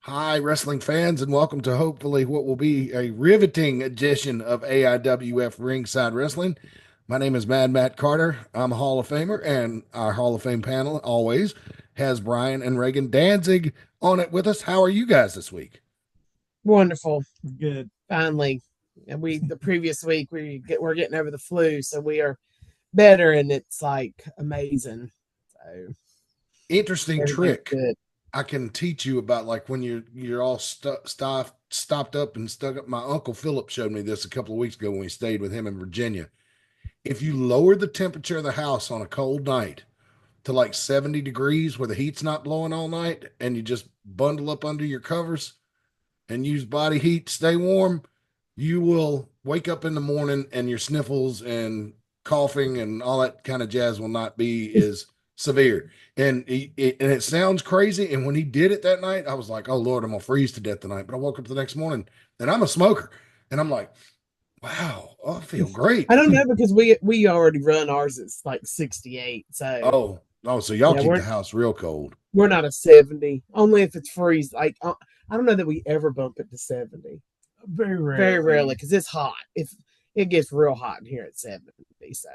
Hi, wrestling fans, and welcome to hopefully what will be a riveting edition of AIWF Ringside Wrestling. My name is Mad Matt Carter. I'm a Hall of Famer, and our Hall of Fame panel always has Brian and Reagan Danzig on it with us. How are you guys this week? Wonderful. Good. Finally. And the previous week we're getting over the flu, so we are better and it's like amazing. So Interesting everything's trick good. I can teach you about, like when you're all stopped up and stuck up. My uncle Philip showed me this a couple of weeks ago when we stayed with him in Virginia. If you lower the temperature of the house on a cold night to like 70 degrees where the heat's not blowing all night, and you just bundle up under your covers and use body heat to stay warm, you will wake up in the morning and your sniffles and coughing and all that kind of jazz will not be as severe. And it sounds crazy. And when he did it that night, I was like, oh Lord, I'm gonna freeze to death tonight. But I woke up the next morning and I'm a smoker. And I'm like, wow, I feel I great. don't know because we already run ours it's like 68. So Oh, so y'all yeah, keep the house real cold. we're not a 70. Only if it's freeze. Like I don't know that we ever bump it to 70. Very Very rarely rarely. because it's hot. If it gets real hot in here at 70, so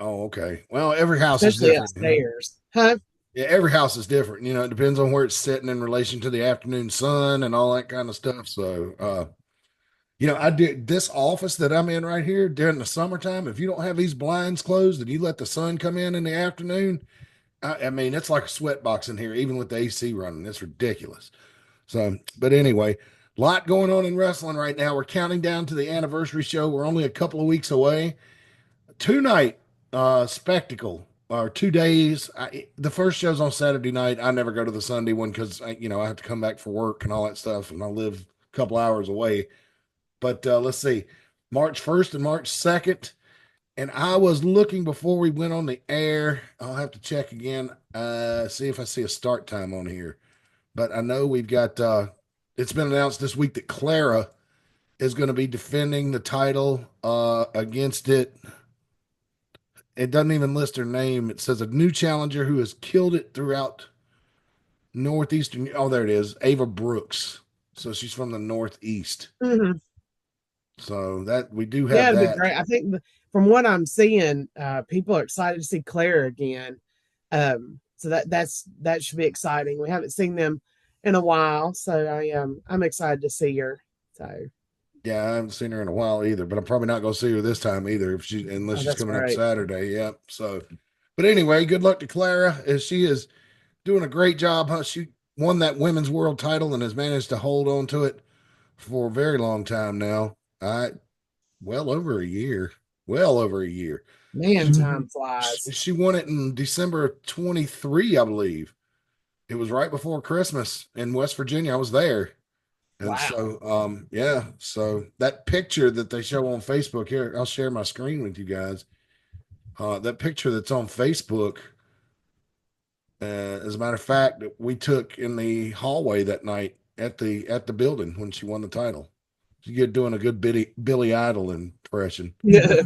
Oh, okay. Well, every house is especially different. upstairs. Huh? Yeah, every house is different. It depends on where it's sitting in relation to the afternoon sun and all that kind of stuff. So, I did this office that I'm in right here during the summertime. If you don't have these blinds closed and you let the sun come in the afternoon, I mean, it's like a sweat box in here, even with the AC running. It's ridiculous. So, but anyway, lot going on in wrestling right now. We're counting down to the anniversary show. We're only a couple of weeks away. Two-night spectacle or 2 days. The first show's on Saturday night. I never go to the Sunday one because I have to come back for work and all that stuff, and I live a couple hours away. But let's see, March 1st and March 2nd. And I was looking before we went on the air. I'll have to check again, see if I see a start time on here. But I know we've got. It's been announced this week that Clara is going to be defending the title against it. It doesn't even list her name. It says a new challenger who has killed it throughout northeastern. Oh, there it is, Ava Brooks. So she's from the northeast. Mhm. So that we do Yeah, have it'd be that. great. I think from what I'm seeing, people are excited to see Claire again. So that should be exciting. We haven't seen them in a while, so I'm excited to see her. So Yeah, I haven't seen her in a while either, but I'm probably not going to see her this time either if she unless she's that's coming up great. Saturday. Yep. So, but anyway, good luck to Clara as she is doing a great job. Huh? She won that women's world title and has managed to hold on to it for a very long time now. I well over a year. Well over a year. Man, She time flies. she won it in December of 23, I believe. It was right before Christmas in West Virginia. I was there. And Wow. so yeah, so that picture that they show on Facebook here, I'll share my screen with you guys. That picture that's on Facebook, as a matter of fact, that we took in the hallway that night at the building when she won the title. You're doing a good Billy Idol impression. Yeah.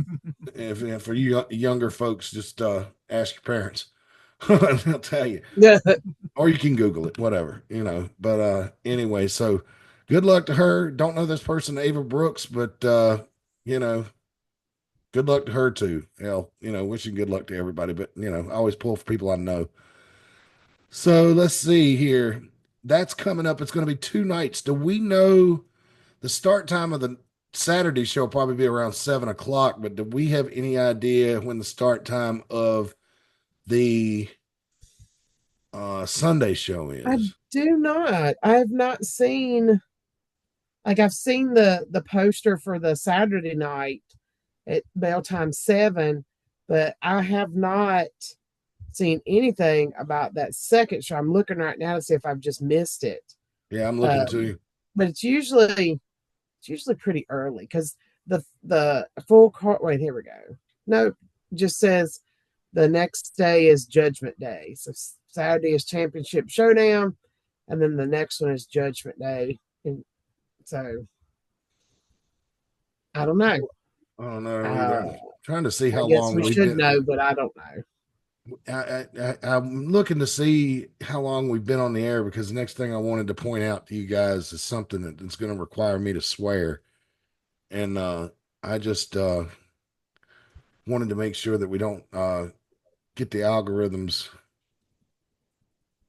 If for you younger folks, just ask your parents, and they'll tell you, Yeah. or you can Google it, whatever. But anyway, so good luck to her. Don't know this person, Ava Brooks, but you know, good luck to her too. Hell, wishing good luck to everybody, but I always pull for people I know. So let's see here. That's coming up. It's going to be 2 nights. Do we know the start time of the Saturday show? Will probably be around 7 o'clock, but do we have any idea when the start time of the Sunday show I is? do not. I have not seen like I've seen the poster for the Saturday night at bell time 7, but I have not seen anything about that second show. I'm looking right now to see if I've just missed it. Yeah, I'm looking Um, too. but it's usually pretty early because the full card. Wait, here we go. No, just says the next day is Judgment Day. So Saturday is Championship Showdown, and then the next one is Judgment Day. And so I don't know. I don't know either. Uh, I'm trying to see I how guess long we we've should been. know, but I don't know. I'm looking to see how long we've been on the air because the next thing I wanted to point out to you guys is something that's going to require me to swear. And I just wanted to make sure that we don't get the algorithms,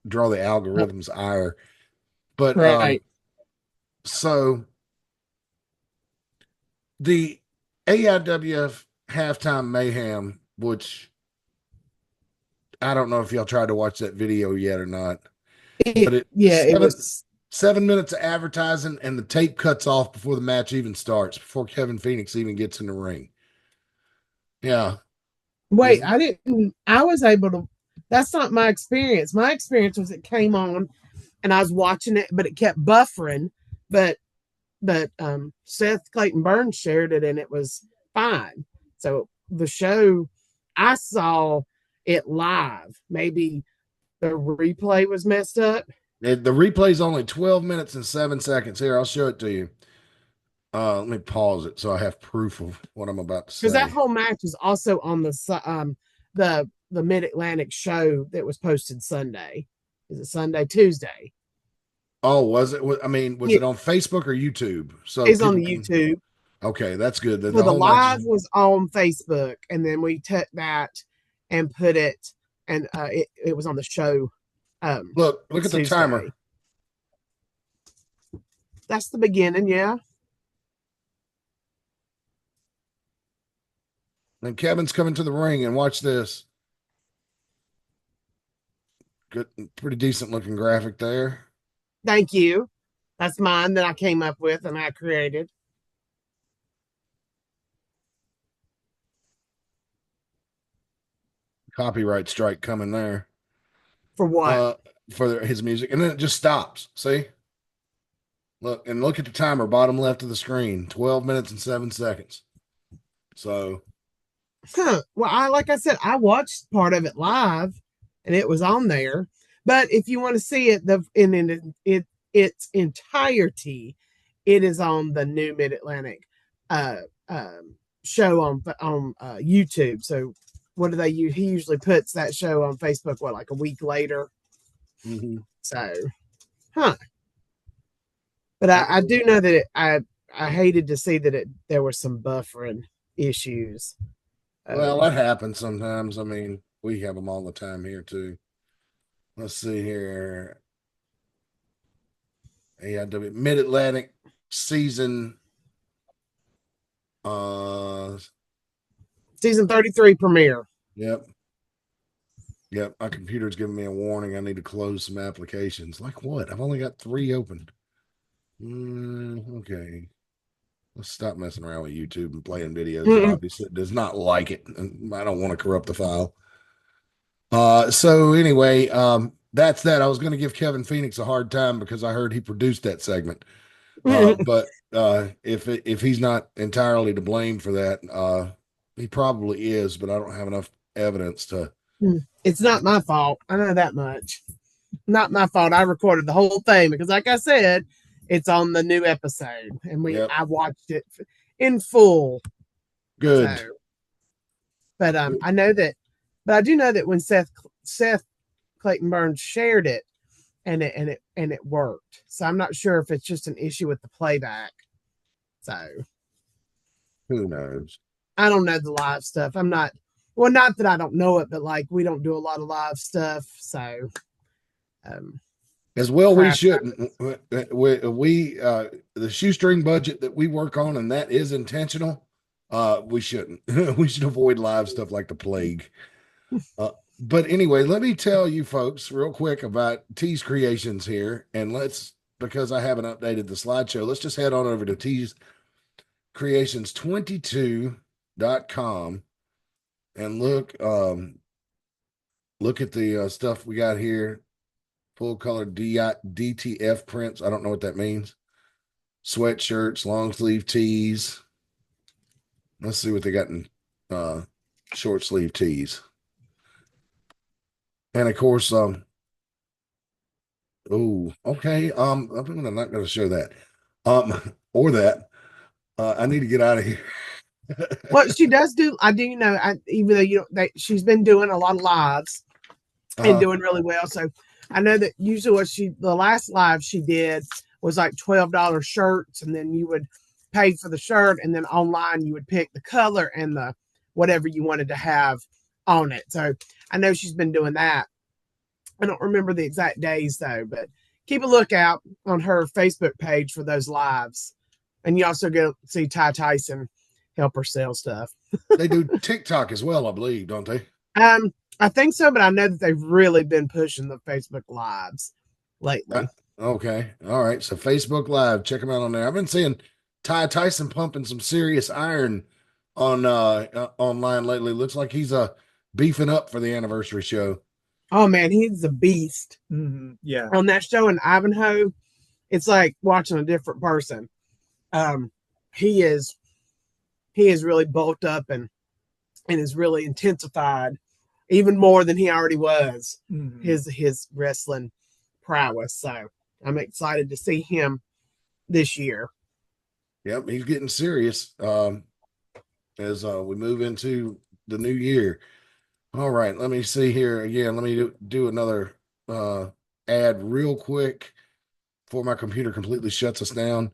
draw the algorithms ire. But Right. so the AIWF halftime mayhem, which I don't know if y'all tried to watch that video yet or not, but it Yeah, it was 7 minutes of advertising and the tape cuts off before the match even starts, before Kevin Phoenix even gets in the ring. Yeah. wait, Is I didn't I was able to that's not my experience. My experience was it came on and I was watching it, but it kept buffering. But Seth Clayton Burns shared it and it was fine. So the show I saw it live. Maybe the replay was messed up. the replay's only 12 minutes and 7 seconds. Here, I'll show it to you. Let me pause it so I have proof of what I'm about to Because that say. whole match is also on the Mid Atlantic show that was posted Sunday. Is it Sunday, Tuesday? Oh, was it? I mean, was Yeah, it on Facebook or YouTube? So it's on people the can. YouTube. Okay, that's good. The Well, the whole match is. live was on Facebook, and then we took that and put it, and it was on the show Look at the timer. Tuesday. That's the beginning, yeah. And Kevin's coming to the ring, and watch this. Good, pretty decent looking graphic there. Thank you. That's mine that I came up with and I created. Copyright strike coming there. For what? Uh, for his music, and then it just stops. See, look at the timer, bottom left of the screen, 12 minutes and 7 seconds. So, Huh. Well, like I said, I watched part of it live, and it was on there. But if you want to see it, its entirety, it is on the new Mid Atlantic uh, show on YouTube. So what do they use? He usually puts that show on Facebook. What, like a week later? mhm. So, huh? But I do know that I hated to see that there were some buffering issues. Well, that happens sometimes. I mean, we have them all the time here too. Let's see here. AIW Mid Atlantic season. Season 33 premiere. Yep. Yep. My computer's giving me a warning. I need to close some applications. Like what? I've only got 3 open. Okay. Let's stop messing around with YouTube and playing videos. Obviously, it does not like it. And I don't want to corrupt the file. So anyway, that's that. I was going to give Kevin Phoenix a hard time because I heard he produced that segment. But if he's not entirely to blame for that, he probably is, but I don't have enough evidence to. It's not my fault. I know that much. Not my fault. I recorded the whole thing because, like I said, it's on the new episode, and Yep. I watched it in full. Good. So, but I know that, but I do know that when Seth Clayton Burns shared it, and it worked. So I'm not sure if it's just an issue with the playback. So Who knows? I don't know the live stuff. I'm not well, not that I don't know it, but like we don't do a lot of live stuff. So As well, we crap. shouldn't. We the shoestring budget that we work on, and that is intentional. We shouldn't. We should avoid live stuff like the plague. But anyway, let me tell you folks real quick about T's Creations here, and let's because I haven't updated the slideshow, let's just head on over to T's Creations22.com and look at the stuff we got here. Full color DTF prints. I don't know what that means. Sweatshirts, long sleeve tees. Let's see what they got in short sleeve tees. And of course, okay. I'm not going to show that. Or that. I need to get out of here. What she does do, I do know, even though you don't, she's been doing a lot of lives and Uh, doing really well. So I know that usually the last live she did was like $12 shirts, and then you would pay for the shirt, and then online you would pick the color and the whatever you wanted to have on it. So I know she's been doing that. I don't remember the exact days though, but keep a lookout on her Facebook page for those lives. And you also go see Ty Tyson help her sell stuff. they do TikTok as well, I believe, don't they? I think so, but I know that they've really been pushing the Facebook lives Uh, lately. okay. All right. So Facebook Live, check them out on there. I've been seeing Ty Tyson pumping some serious iron on online lately. Looks like he's beefing up for the anniversary show. Oh man, he's a beast. Yeah. On that show in Ivanhoe, it's like watching a different person. Um, he is he is really bulked up and is really intensified even more than he already was. His wrestling prowess. So I'm excited to see him this year. Yep, he's getting serious as we move into the new year. All right, let me see here again. Let me do another ad real quick before my computer completely shuts us down.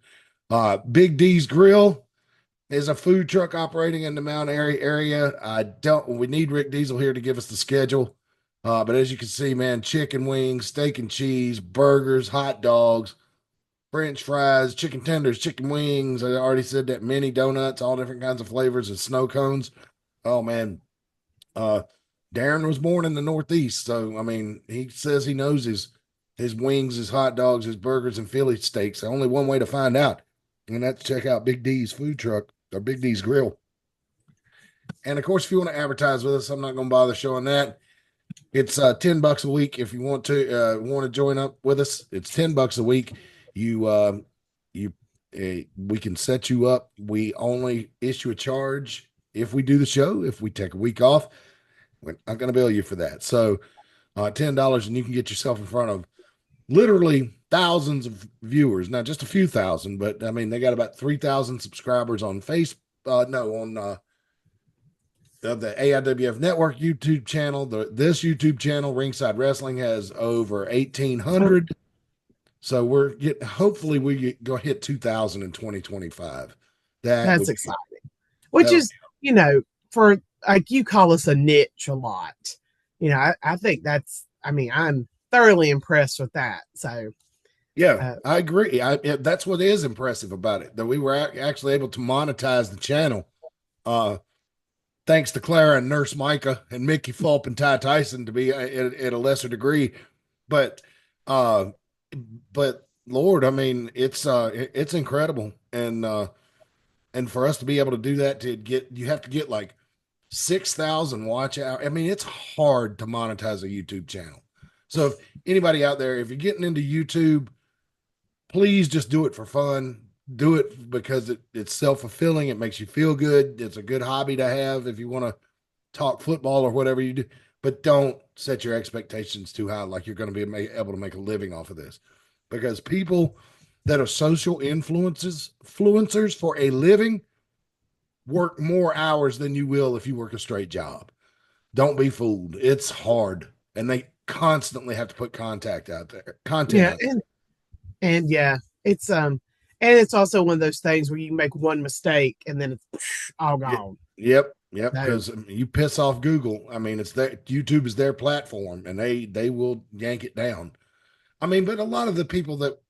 Big D's Grill is a food truck operating in the Mount Airy area. We need Rick Diesel here to give us the schedule. But as you can see, man, chicken wings, steak and cheese, burgers, hot dogs, French fries, chicken tenders, chicken wings. I already said that, mini donuts, all different kinds of flavors, and snow cones. Oh man. Uh Darren was born in the Northeast, so I mean, he says he knows his wings, his hot dogs, his burgers, and Philly steaks. Only one way to find out, and that's check out Big D's food truck or Big D's Grill. And of course, if you want to advertise with us, I'm not going to bother showing that. It's $10 a week if you want to join up with us. It's $10 a week. You we can set you up. We only issue a charge if we do the show. If we take a week off, we're not going to bill you for that. So $10 and you can get yourself in front of literally thousands of viewers. Not just a few thousand, but I mean they got about 3,000 subscribers on Facebook. No, on the AIWF Network YouTube channel. This YouTube channel, Ringside Wrestling, has over 1,800. So we're getting. Hopefully, we go hit 2,000 in 2025. That's exciting. Which is, for like you call us a niche a lot. I think that's. I mean, I'm thoroughly impressed with that. So. Yeah, I agree. That's what is impressive about it, that we were actually able to monetize the channel. Thanks to Clara and Nurse Micah and Mickey Fulp and Ty Tyson to be at a lesser degree, but uh, but Lord, I mean, it's incredible, and for us to be able to do that, you have to get like 6,000 watch hours. I mean, it's hard to monetize a YouTube channel. So if anybody out there, if you're getting into YouTube, please just do it for fun. Do it because it's self-fulfilling. It makes you feel good. It's a good hobby to have if you want to talk football or whatever you do. But don't set your expectations too high, like you're going to be able to make a living off of this. Because people that are social influencers for a living work more hours than you will if you work a straight job. Don't be fooled. It's hard. And they constantly have to put content out there. And yeah, it's and it's also one of those things where you make one mistake and then it's all gone. Yep. Because you piss off Google. I mean, it's that YouTube is their platform, and they will yank it down. I mean, but a lot of the people that,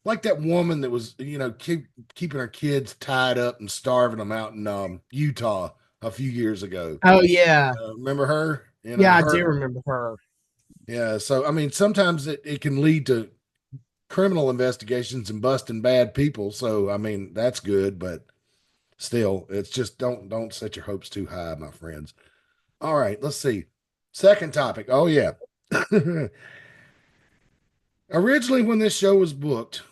like that woman that was, keeping her kids tied up and starving them out in Utah a few years ago. Oh yeah, remember her? I do remember her. Yeah. So I mean, sometimes it can lead to criminal investigations and busting bad people. So I mean, that's good, but still, it's just don't set your hopes too high, my friends. All right, let's see. Second topic. Oh yeah. Originally, when this show was booked,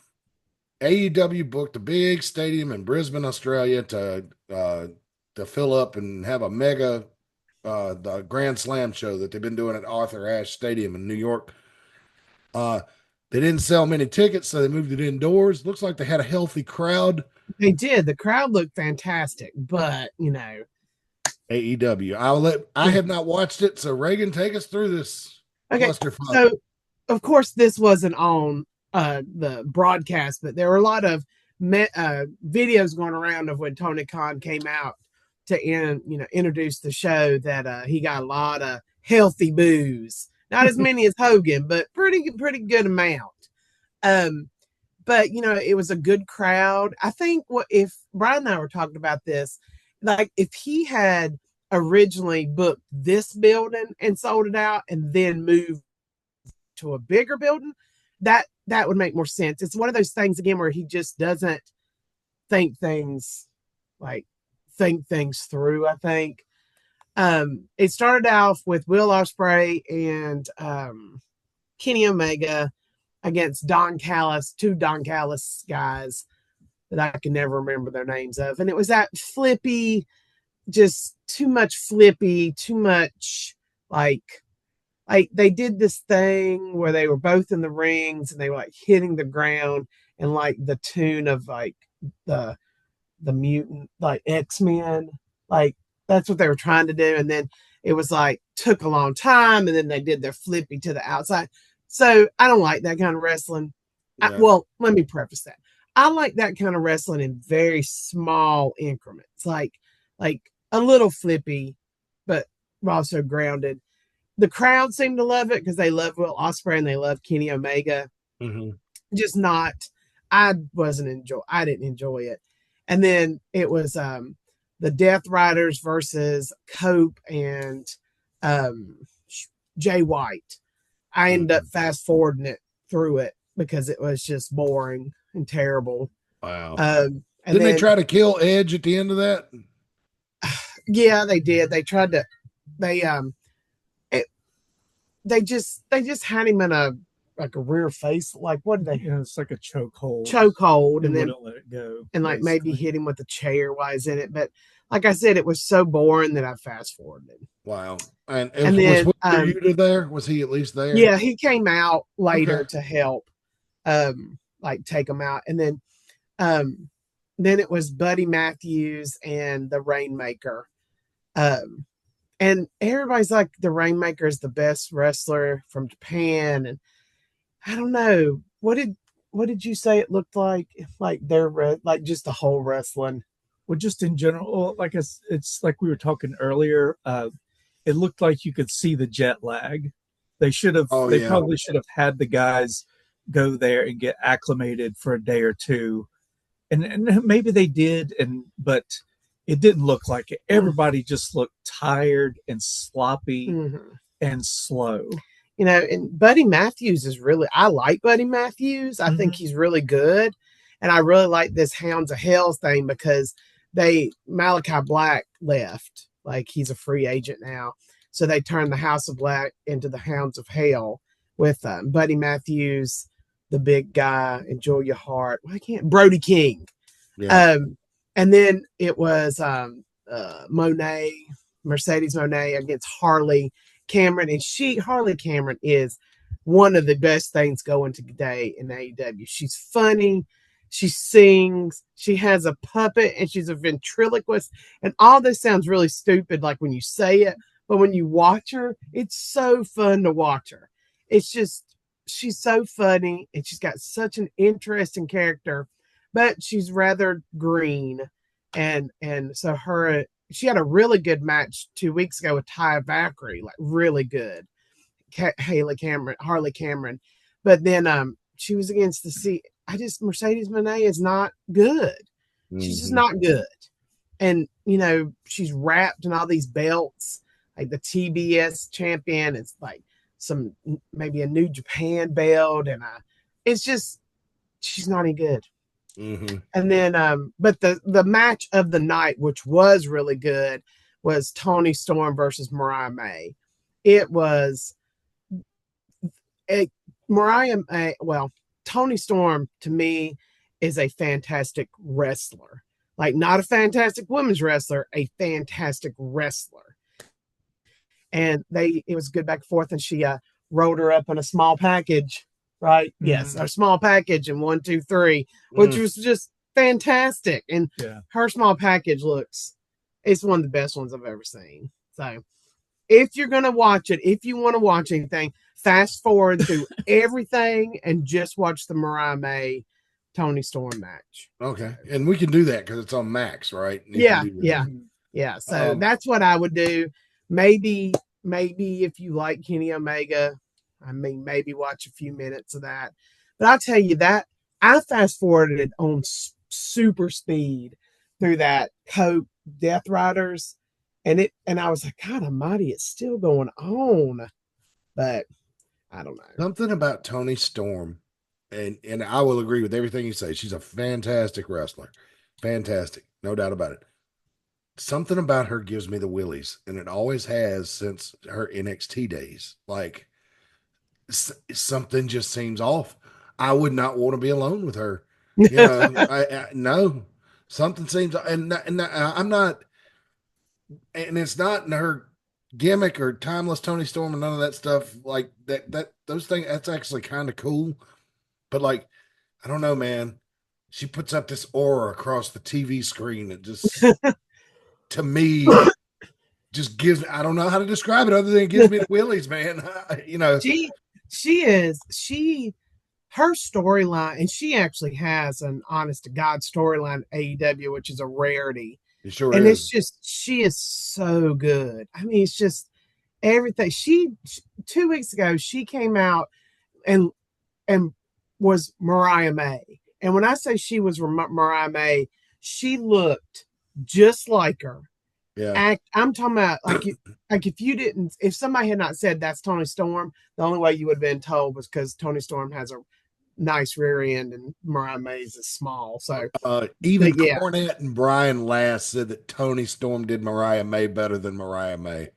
AEW booked a big stadium in Brisbane, Australia to fill up and have a mega the Grand Slam show that they've been doing at Arthur Ashe Stadium in New York. They didn't sell many tickets, so they moved it indoors. Looks like they had a healthy crowd. They did. The crowd looked fantastic, but AEW. I yeah. have not watched it, so Reagan, take us through this Okay. clusterfuck. So of course this wasn't on the broadcast, but there were a lot of videos going around of when Tony Khan came out to introduce the show that he got a lot of healthy booze. Not as many as Hogan, but pretty good amount. Um, but it was a good crowd. I think what if Brian and I were talking about this, like if he had originally booked this building and sold it out and then moved to a bigger building, that would make more sense. It's one of those things again where he just doesn't think things like think things through, I think. It started off with Will Ospreay and Kenny Omega against Don Callis, two Don Callis guys that I can never remember their names of. And it was that flippy, just too much flippy, too much like they did this thing where they were both in the rings and they were like hitting the ground and like the tune of like the mutant like X-Men. Like that's what they were trying to do. And then it was like took a long time and then they did their flippy to the outside. So I don't like that kind of wrestling. Yeah. Well, let me preface that. I like that kind of wrestling in very small increments, like a little flippy, but also grounded. The crowd seemed to love it because they love Will Ospreay and they love Kenny Omega. Mm-hmm. Just not. I didn't enjoy it. And then it was the Death Riders versus Cope and Jay White. I ended up fast forwarding it through it because it was just boring and terrible. Wow. And Didn't they try to kill Edge at the end of that? Yeah, they did. They tried to. They just had him in a rear face. Like what did they? Yeah, it's like a chokehold. Chokehold, and then wouldn't let it go. and like maybe hit him with a chair while he's in it. But like I said, it was so boring that I fast forwarded. Wow. And then was Yuta there? Was he at least there? Yeah, he came out later to help, like take him out, and then it was Buddy Matthews and the Rainmaker, and everybody's like the Rainmaker is the best wrestler from Japan, and I don't know what did you say it looked like? Like they're like just the whole wrestling. Well, just in general, like it's like we were talking earlier. It looked like you could see the jet lag. They should have. Probably should have had the guys go there and get acclimated for a day or two, and maybe they did. But it didn't look like it. Everybody just looked tired and sloppy and slow. And Buddy Matthews is really. I like Buddy Matthews. I think he's really good, and I really like this Hounds of Hell thing because Malachi Black left. Like he's a free agent now. So they turned the House of Black into the Hounds of Hell with Buddy Matthews, the big guy, and Julia Hart. Brody King. Yeah. And then it was Mercedes Moné against Harley Cameron. And Harley Cameron is one of the best things going today in AEW. She's funny. She sings, she has a puppet, and she's a ventriloquist. And all this sounds really stupid, like when you say it, but when you watch her, it's so fun to watch her. It's just, she's so funny, and she's got such an interesting character, but she's rather green. And so she had a really good match 2 weeks ago with Taya Valkyrie, like really good. Harley Cameron. But then she was against Mercedes Moné is not good. She's just not good. And, she's wrapped in all these belts, like the TBS champion. It's like maybe a New Japan belt. And it's just, she's not any good. And then, but the match of the night, which was really good, was Toni Storm versus Mariah May. It was Toni Storm, to me, is a fantastic wrestler. Like, not a fantastic women's wrestler, a fantastic wrestler. And it was good back and forth, and she rolled her up in a small package, right? Yes, a small package, and 1, 2, 3, which was just fantastic. And Yeah. her small package it's one of the best ones I've ever seen. So if you're going to watch it, if you want to watch anything, fast forward through everything and just watch the Mariah May Toni Storm match. Okay. And we can do that because it's on Max, right? Yeah. So that's what I would do. Maybe if you like Kenny Omega, I mean, maybe watch a few minutes of that. But I'll tell you that I fast forwarded on super speed through that Coke Death Riders, and I was like, God Almighty, it's still going on. But I don't know. Something about Toni Storm, and I will agree with everything you say. She's a fantastic wrestler. Fantastic. No doubt about it. Something about her gives me the willies, and it always has since her NXT days. Like something just seems off. I would not want to be alone with her. You know, no, something seems, and I'm not, and it's not in her gimmick or timeless Toni Storm and none of that stuff like that. Those things, that's actually kind of cool. But like, I don't know, man. She puts up this aura across the TV screen that just, to me, just gives. I don't know how to describe it other than it gives me the willies, man. You know, her storyline, and she actually has an honest to God storyline AEW, which is a rarity. It sure and is. It's just, she is so good. I mean, it's just everything. 2 weeks ago, she came out and was Mariah May. And when I say she was Mariah May, she looked just like her. Yeah. I'm talking about if somebody had not said that's Toni Storm, the only way you would have been told was because Toni Storm has a nice rear end and Mariah May's is small. So even Cornette and Brian Last said that Toni Storm did Mariah May better than Mariah May.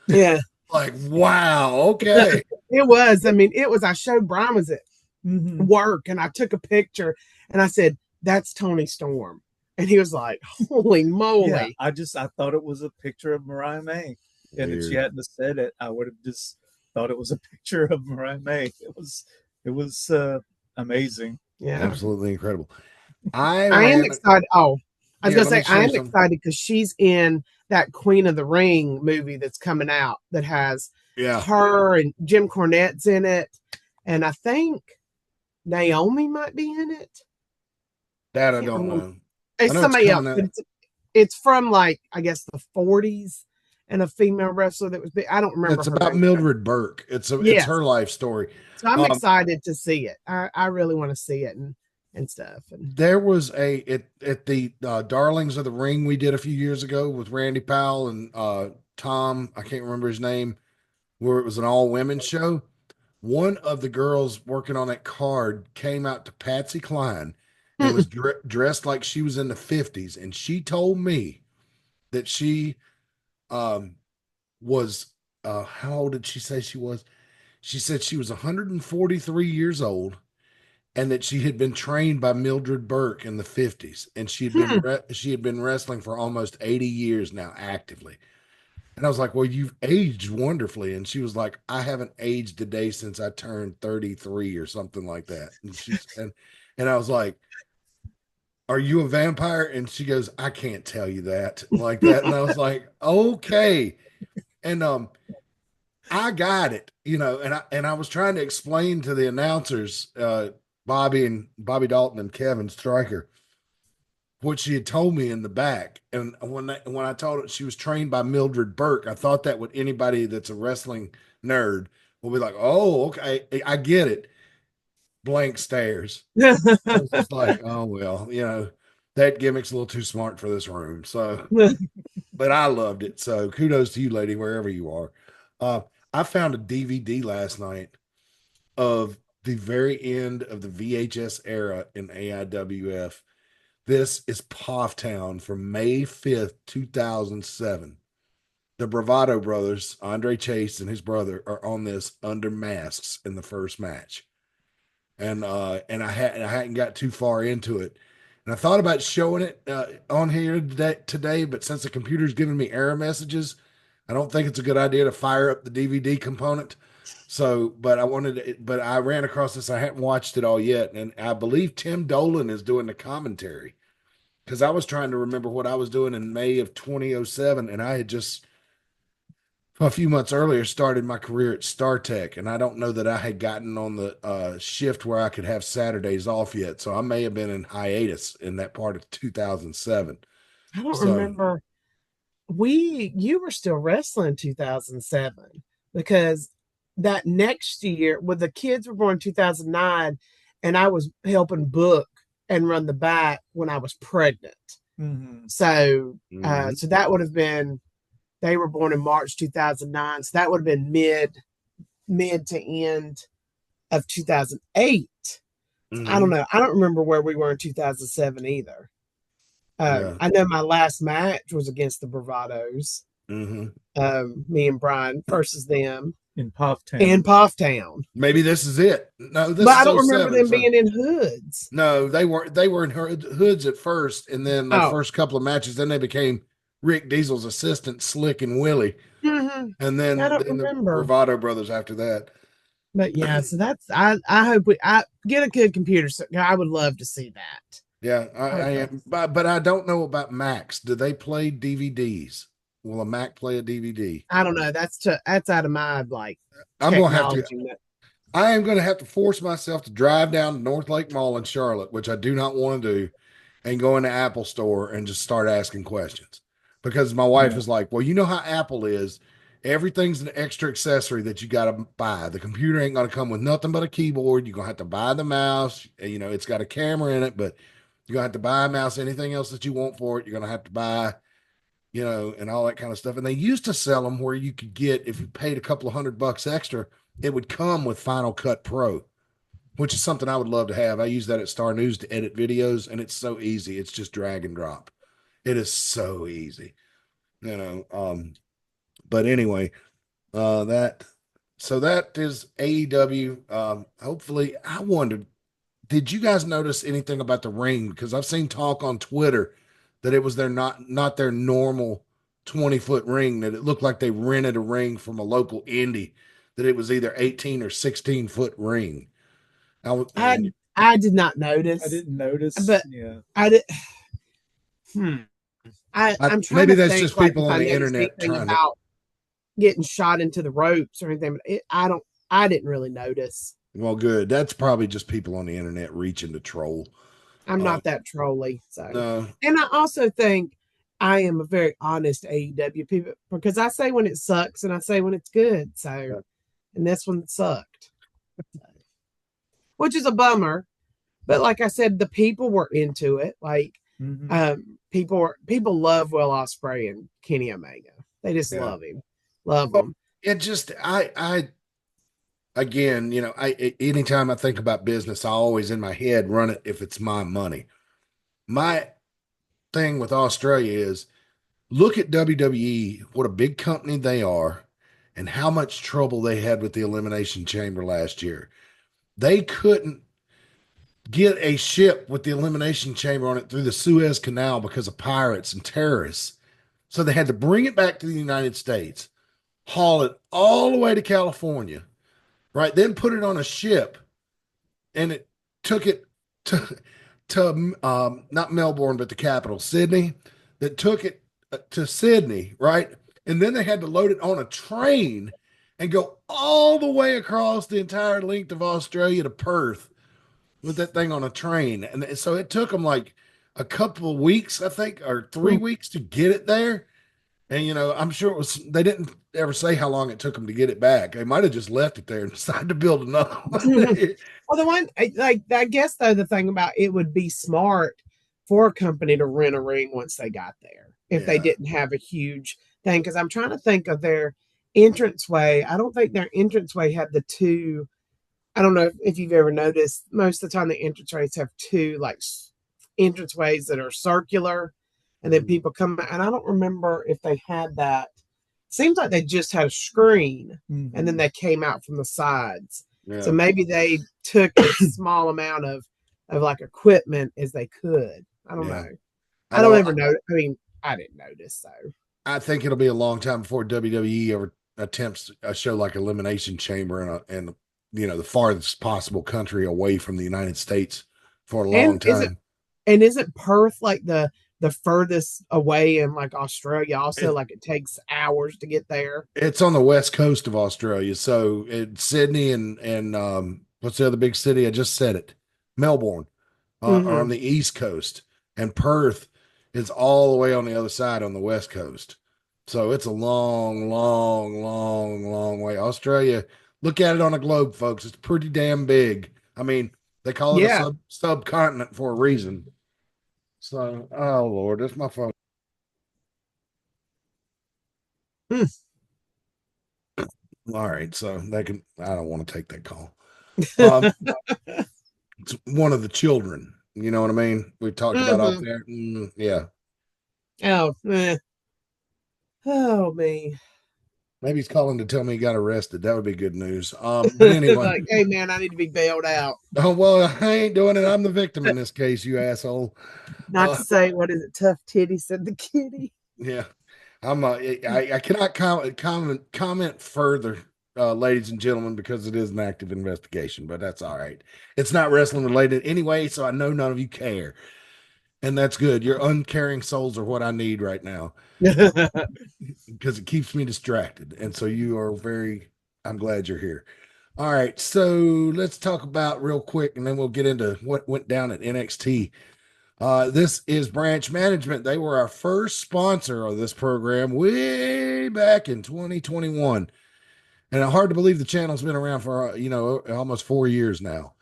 Yeah. Like, wow, okay. It was. I mean, it was. I showed Brian was at work and I took a picture and I said, that's Toni Storm. And he was like, holy moly. Yeah, I thought it was a picture of Mariah May. And if she hadn't said it, I would have just thought it was a picture of Mariah May. It was amazing. Yeah. Absolutely incredible. I am excited. Oh, I was going to say, I am excited because she's in that Queen of the Ring movie that's coming out that has her and Jim Cornette's in it. And I think Naomi might be in it. That I don't know. It's somebody else. But it's from like, I guess the 40s and a female wrestler that was big. I don't remember. It's about Mildred Burke. It's her life story. So I'm excited to see it. I really want to see it and stuff. And there was at the Darlings of the Ring we did a few years ago with Randy Powell and Tom, I can't remember his name, where it was an all women show. One of the girls working on that card came out to Patsy Cline and was dressed like she was in the 50s, and she told me that she was how old did she say she was? She said she was 143 years old. And that she had been trained by Mildred Burke in the 50s, and she had been wrestling for almost 80 years now actively. And I was like, "Well, you've aged wonderfully." And she was like, "I haven't aged a day since I turned 33 or something like that." And I was like, "Are you a vampire?" And she goes, "I can't tell you that like that." And I was like, "Okay." And I got it, and I was trying to explain to the announcers, Bobby Dalton and Kevin Stryker, what she had told me in the back. And when I told her she was trained by Mildred Burke, I thought that would anybody that's a wrestling nerd will be like, "Oh, okay, I get it." Blank stares. I was just like, "Oh, well, that gimmick's a little too smart for this room." So, but I loved it. So kudos to you, lady, wherever you are. I found a DVD last night of the very end of the VHS era in AIWF. This is Town from May 5th, 2007. The Bravado brothers, Andre Chase and his brother, are on this under masks in the first match. And I hadn't got too far into it. And I thought about showing it on here today, but since the computer's giving me error messages, I don't think it's a good idea to fire up the DVD component. So, but I ran across this. I hadn't watched it all yet. And I believe Tim Dolan is doing the commentary because I was trying to remember what I was doing in May of 2007, and I had just a few months earlier started my career at StarTech, and I don't know that I had gotten on the shift where I could have Saturdays off yet. So I may have been in hiatus in that part of 2007. I don't remember. You were still wrestling 2007 because that next year, when the kids were born in 2009, and I was helping book and run the back when I was pregnant. Mm-hmm. So that would have been, they were born in March 2009. So that would have been mid to end of 2008. Mm-hmm. I don't know. I don't remember where we were in 2007 either. I know my last match was against the Bravados. Mm-hmm. Me and Brian versus them in Pufftown. Maybe this is it. No, but I don't remember them being in hoods. No, they were in hoods at first, and then the first couple of matches, then they became Rick Diesel's assistant, Slick and Willie, and then the Bravado brothers after that. But yeah, so that's I hope I get a good computer. So I would love to see that. Yeah, I am, but I don't know about Macs. Do they play DVDs? Will a Mac play a DVD? I don't know. That's out of my like. I'm gonna have to. I am going to have to force myself to drive down to North Lake Mall in Charlotte, which I do not want to do, and go into Apple Store and just start asking questions. Because my wife is like, well, you know how Apple is. Everything's an extra accessory that you got to buy. The computer ain't going to come with nothing but a keyboard. You're going to have to buy the mouse. You know, it's got a camera in it, but you're going to have to buy a mouse. Anything else that you want for it, you're going to have to buy, you know, and all that kind of stuff. And they used to sell them where you could get, if you paid a couple of $100 extra, it would come with Final Cut Pro, which is something I would love to have. I use that at Star News to edit videos, and it's so easy. It's just drag and drop. It is so easy, you know. But anyway, that is AEW. Hopefully, I wondered, did you guys notice anything about the ring? Because I've seen talk on Twitter that it was not their normal 20-foot ring, that it looked like they rented a ring from a local indie, that it was either 18 or 16-foot ring. I did not notice. I didn't notice, but yeah, I did. I'm trying maybe to that's think, just people on the internet trying about getting shot into the ropes or anything. But I didn't really notice. Well, good. That's probably just people on the internet reaching to troll. I'm not that trolly, so. No. And I also think I am a very honest AEW people, because I say when it sucks and I say when it's good. So, and this one sucked, which is a bummer. But like I said, the people were into it. Like, people love Will Ospreay and Kenny Omega. They just love him, love them. It just, again, you know, anytime I think about business, I always in my head run it if it's my money. My thing with Australia is, look at WWE, what a big company they are, and how much trouble they had with the Elimination Chamber last year. They couldn't get a ship with the Elimination Chamber on it through the Suez Canal because of pirates and terrorists. So they had to bring it back to the United States, haul it all the way to California, right? Then put it on a ship, and it took it to not Melbourne, but the capital, Sydney. That took it to Sydney, right? And then they had to load it on a train and go all the way across the entire length of Australia to Perth with that thing on a train. And so it took them like a couple of weeks, I think, or 3 weeks to get it there. And, you know, I'm sure they didn't ever say how long it took them to get it back. They might have just left it there and decided to build another one. Well, I guess, though, the thing about it would be smart for a company to rent a ring once they got there, if they didn't have a huge thing. Because I'm trying to think of their entranceway. I don't think their entranceway had the two. I don't know if you've ever noticed, most of the time the entranceways have two like entranceways that are circular, and then people come out. And I don't remember if they had that. Seems like they just had a screen, and then they came out from the sides. Yeah. So maybe they took a small amount of like equipment as they could. I don't know. I don't ever know. I mean, I didn't notice. So I think it'll be a long time before WWE ever attempts a show like Elimination Chamber and you know, the farthest possible country away from the United States for a long time. And isn't Perth like the furthest away in like Australia? Also, like it takes hours to get there. It's on the west coast of Australia. So it's Sydney and what's the other big city? I just said it. Melbourne are on the east coast, and Perth is all the way on the other side on the west coast. So it's a long, long, long, long way. Australia, look at it on a globe, folks. It's pretty damn big. I mean, they call it a subcontinent for a reason. So, oh Lord, that's my phone. All right, so they can. I don't want to take that call. It's one of the children. You know what I mean? We talked about off there. Yeah. Oh, oh me. Maybe he's calling to tell me he got arrested. That would be good news. But anyway, like, hey man, I need to be bailed out. Oh well, I ain't doing it. I'm the victim in this case, you asshole. Not to say what is it? Tough titty, said the kitty. Yeah, I cannot comment further, ladies and gentlemen, because it is an active investigation. But that's all right. It's not wrestling related anyway, so I know none of you care, and that's good. Your uncaring souls are what I need right now. Because it keeps me distracted. And so you are I'm glad you're here. All right. So let's talk about real quick, and then we'll get into what went down at NXT. This is Branch Management. They were our first sponsor of this program way back in 2021. And it's hard to believe the channel's been around for, almost 4 years now.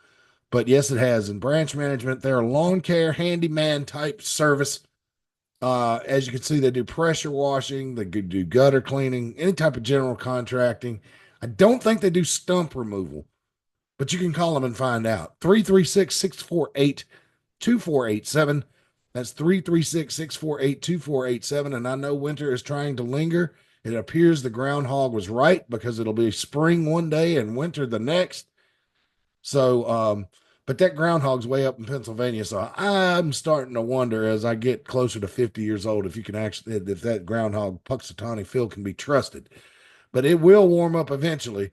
But yes, it has. And Branch Management, they're a lawn care handyman type service. As you can see, they do pressure washing, they do gutter cleaning, any type of general contracting. I don't think they do stump removal, but you can call them and find out. 336-648-2487. That's 336-648-2487. And I know winter is trying to linger. It appears the groundhog was right because it'll be spring one day and winter the next. So, but that groundhog's way up in Pennsylvania. So I'm starting to wonder as I get closer to 50 years old, if that groundhog Puxatawny Phil can be trusted. But it will warm up eventually.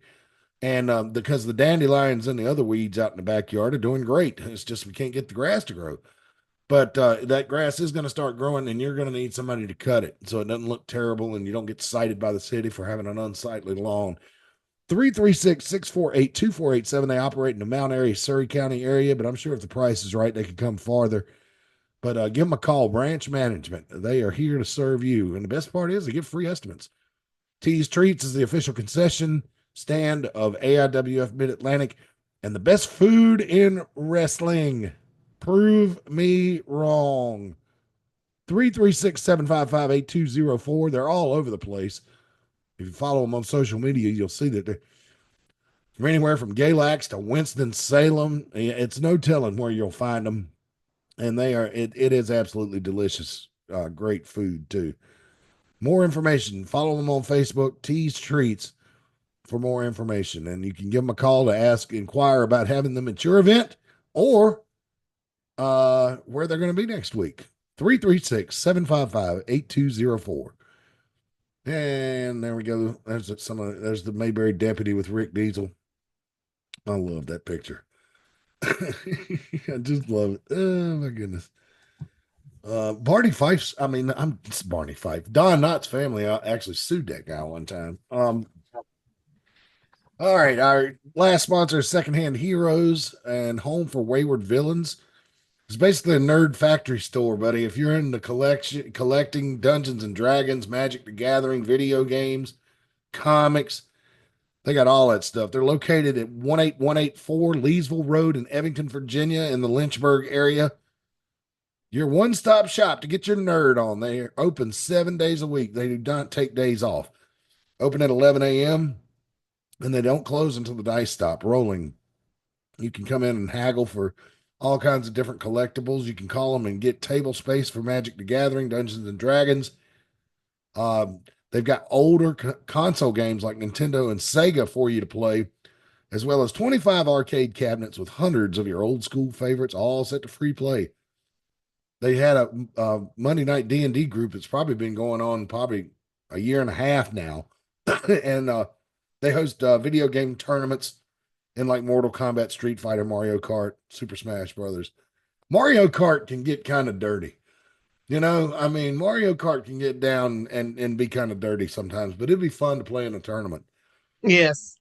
And because the dandelions and the other weeds out in the backyard are doing great. It's just we can't get the grass to grow. But that grass is going to start growing, and you're going to need somebody to cut it so it doesn't look terrible and you don't get cited by the city for having an unsightly lawn. 336-648-2487. They operate in the Mount Airy, Surrey County area, but I'm sure if the price is right, they could come farther. But give them a call, Branch Management. They are here to serve you. And the best part is they give free estimates. T's Treats is the official concession stand of AIWF Mid-Atlantic and the best food in wrestling. Prove me wrong. 336-755-8204. They're all over the place. If you follow them on social media, you'll see that they're from anywhere from Galax to Winston-Salem. It's no telling where you'll find them. And it is absolutely delicious. Great food too. More information, follow them on Facebook, T's Treats, for more information. And you can give them a call to inquire about having them at your event or where they're going to be next week. 336-755-8204. And there we go. There's the Mayberry deputy with Rick Diesel. I love that picture. I just love it. Oh my goodness. Barney Fife's, it's Barney Fife. Don Knotts' family actually sued that guy one time. All right, our last sponsor is Secondhand Heroes and Home for Wayward Villains. It's basically a nerd factory store, buddy. If you're into collecting Dungeons and Dragons, Magic the Gathering, video games, comics, they got all that stuff. They're located at 18184 Leesville Road in Evington, Virginia, in the Lynchburg area. Your one-stop shop to get your nerd on. They're open 7 days a week. They do not take days off. Open at 11 a.m., and they don't close until the dice stop rolling. You can come in and haggle for all kinds of different collectibles. You can call them and get table space for Magic the Gathering, Dungeons and Dragons. They've got older console games like Nintendo and Sega for you to play, as well as 25 arcade cabinets with hundreds of your old school favorites, all set to free play. They had a Monday night D&D group that's probably been going on probably a year and a half now. And they host video game tournaments in like Mortal Kombat, Street Fighter, Mario Kart, Super Smash Brothers. Mario Kart can get kind of dirty. You know, I mean, Mario Kart can get down and be kind of dirty sometimes, but it'd be fun to play in a tournament. Yes.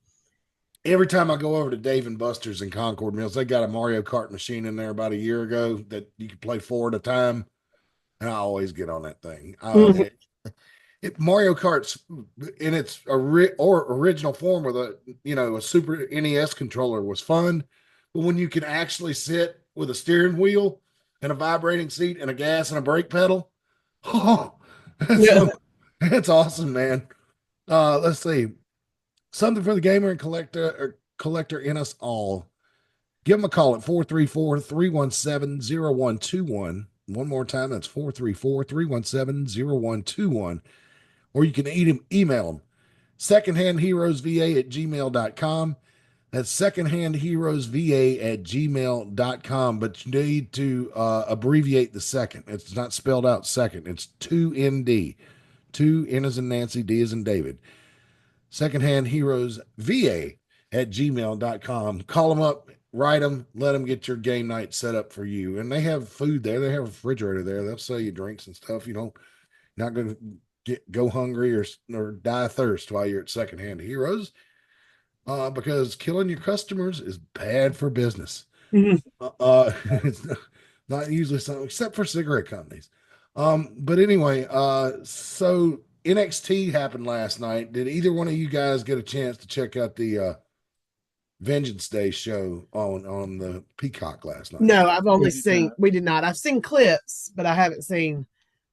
Every time I go over to Dave and Buster's in Concord Mills, they got a Mario Kart machine in there about a year ago that you could play 4 at a time, and I always get on that thing. Mhm. Mario Kart's in its original form with a Super NES controller was fun, but when you can actually sit with a steering wheel and a vibrating seat and a gas and a brake pedal, oh, Yeah. that's awesome, man. Let's see. Something for the gamer and collector in us all. Give them a call at 434-317-0121. One more time, that's 434-317-0121. Or you can email them. Secondhandheroesva@gmail.com. That's secondhandheroesva@gmail.com. But you need to abbreviate the second. It's not spelled out second. It's 2ND. 2N as in Nancy, D as in David. Secondhandheroesva@gmail.com. Call them up, write them, let them get your game night set up for you. And they have food there. They have a refrigerator there. They'll sell you drinks and stuff. Not going to go hungry or die of thirst while you're at Secondhand Heroes, because killing your customers is bad for business. Mhm. It's not usually something except for cigarette companies. But anyway, so NXT happened last night. Did either one of you guys get a chance to check out the Vengeance Day show on the Peacock last night? No, I've only seen. We did not. I've seen clips, but I haven't seen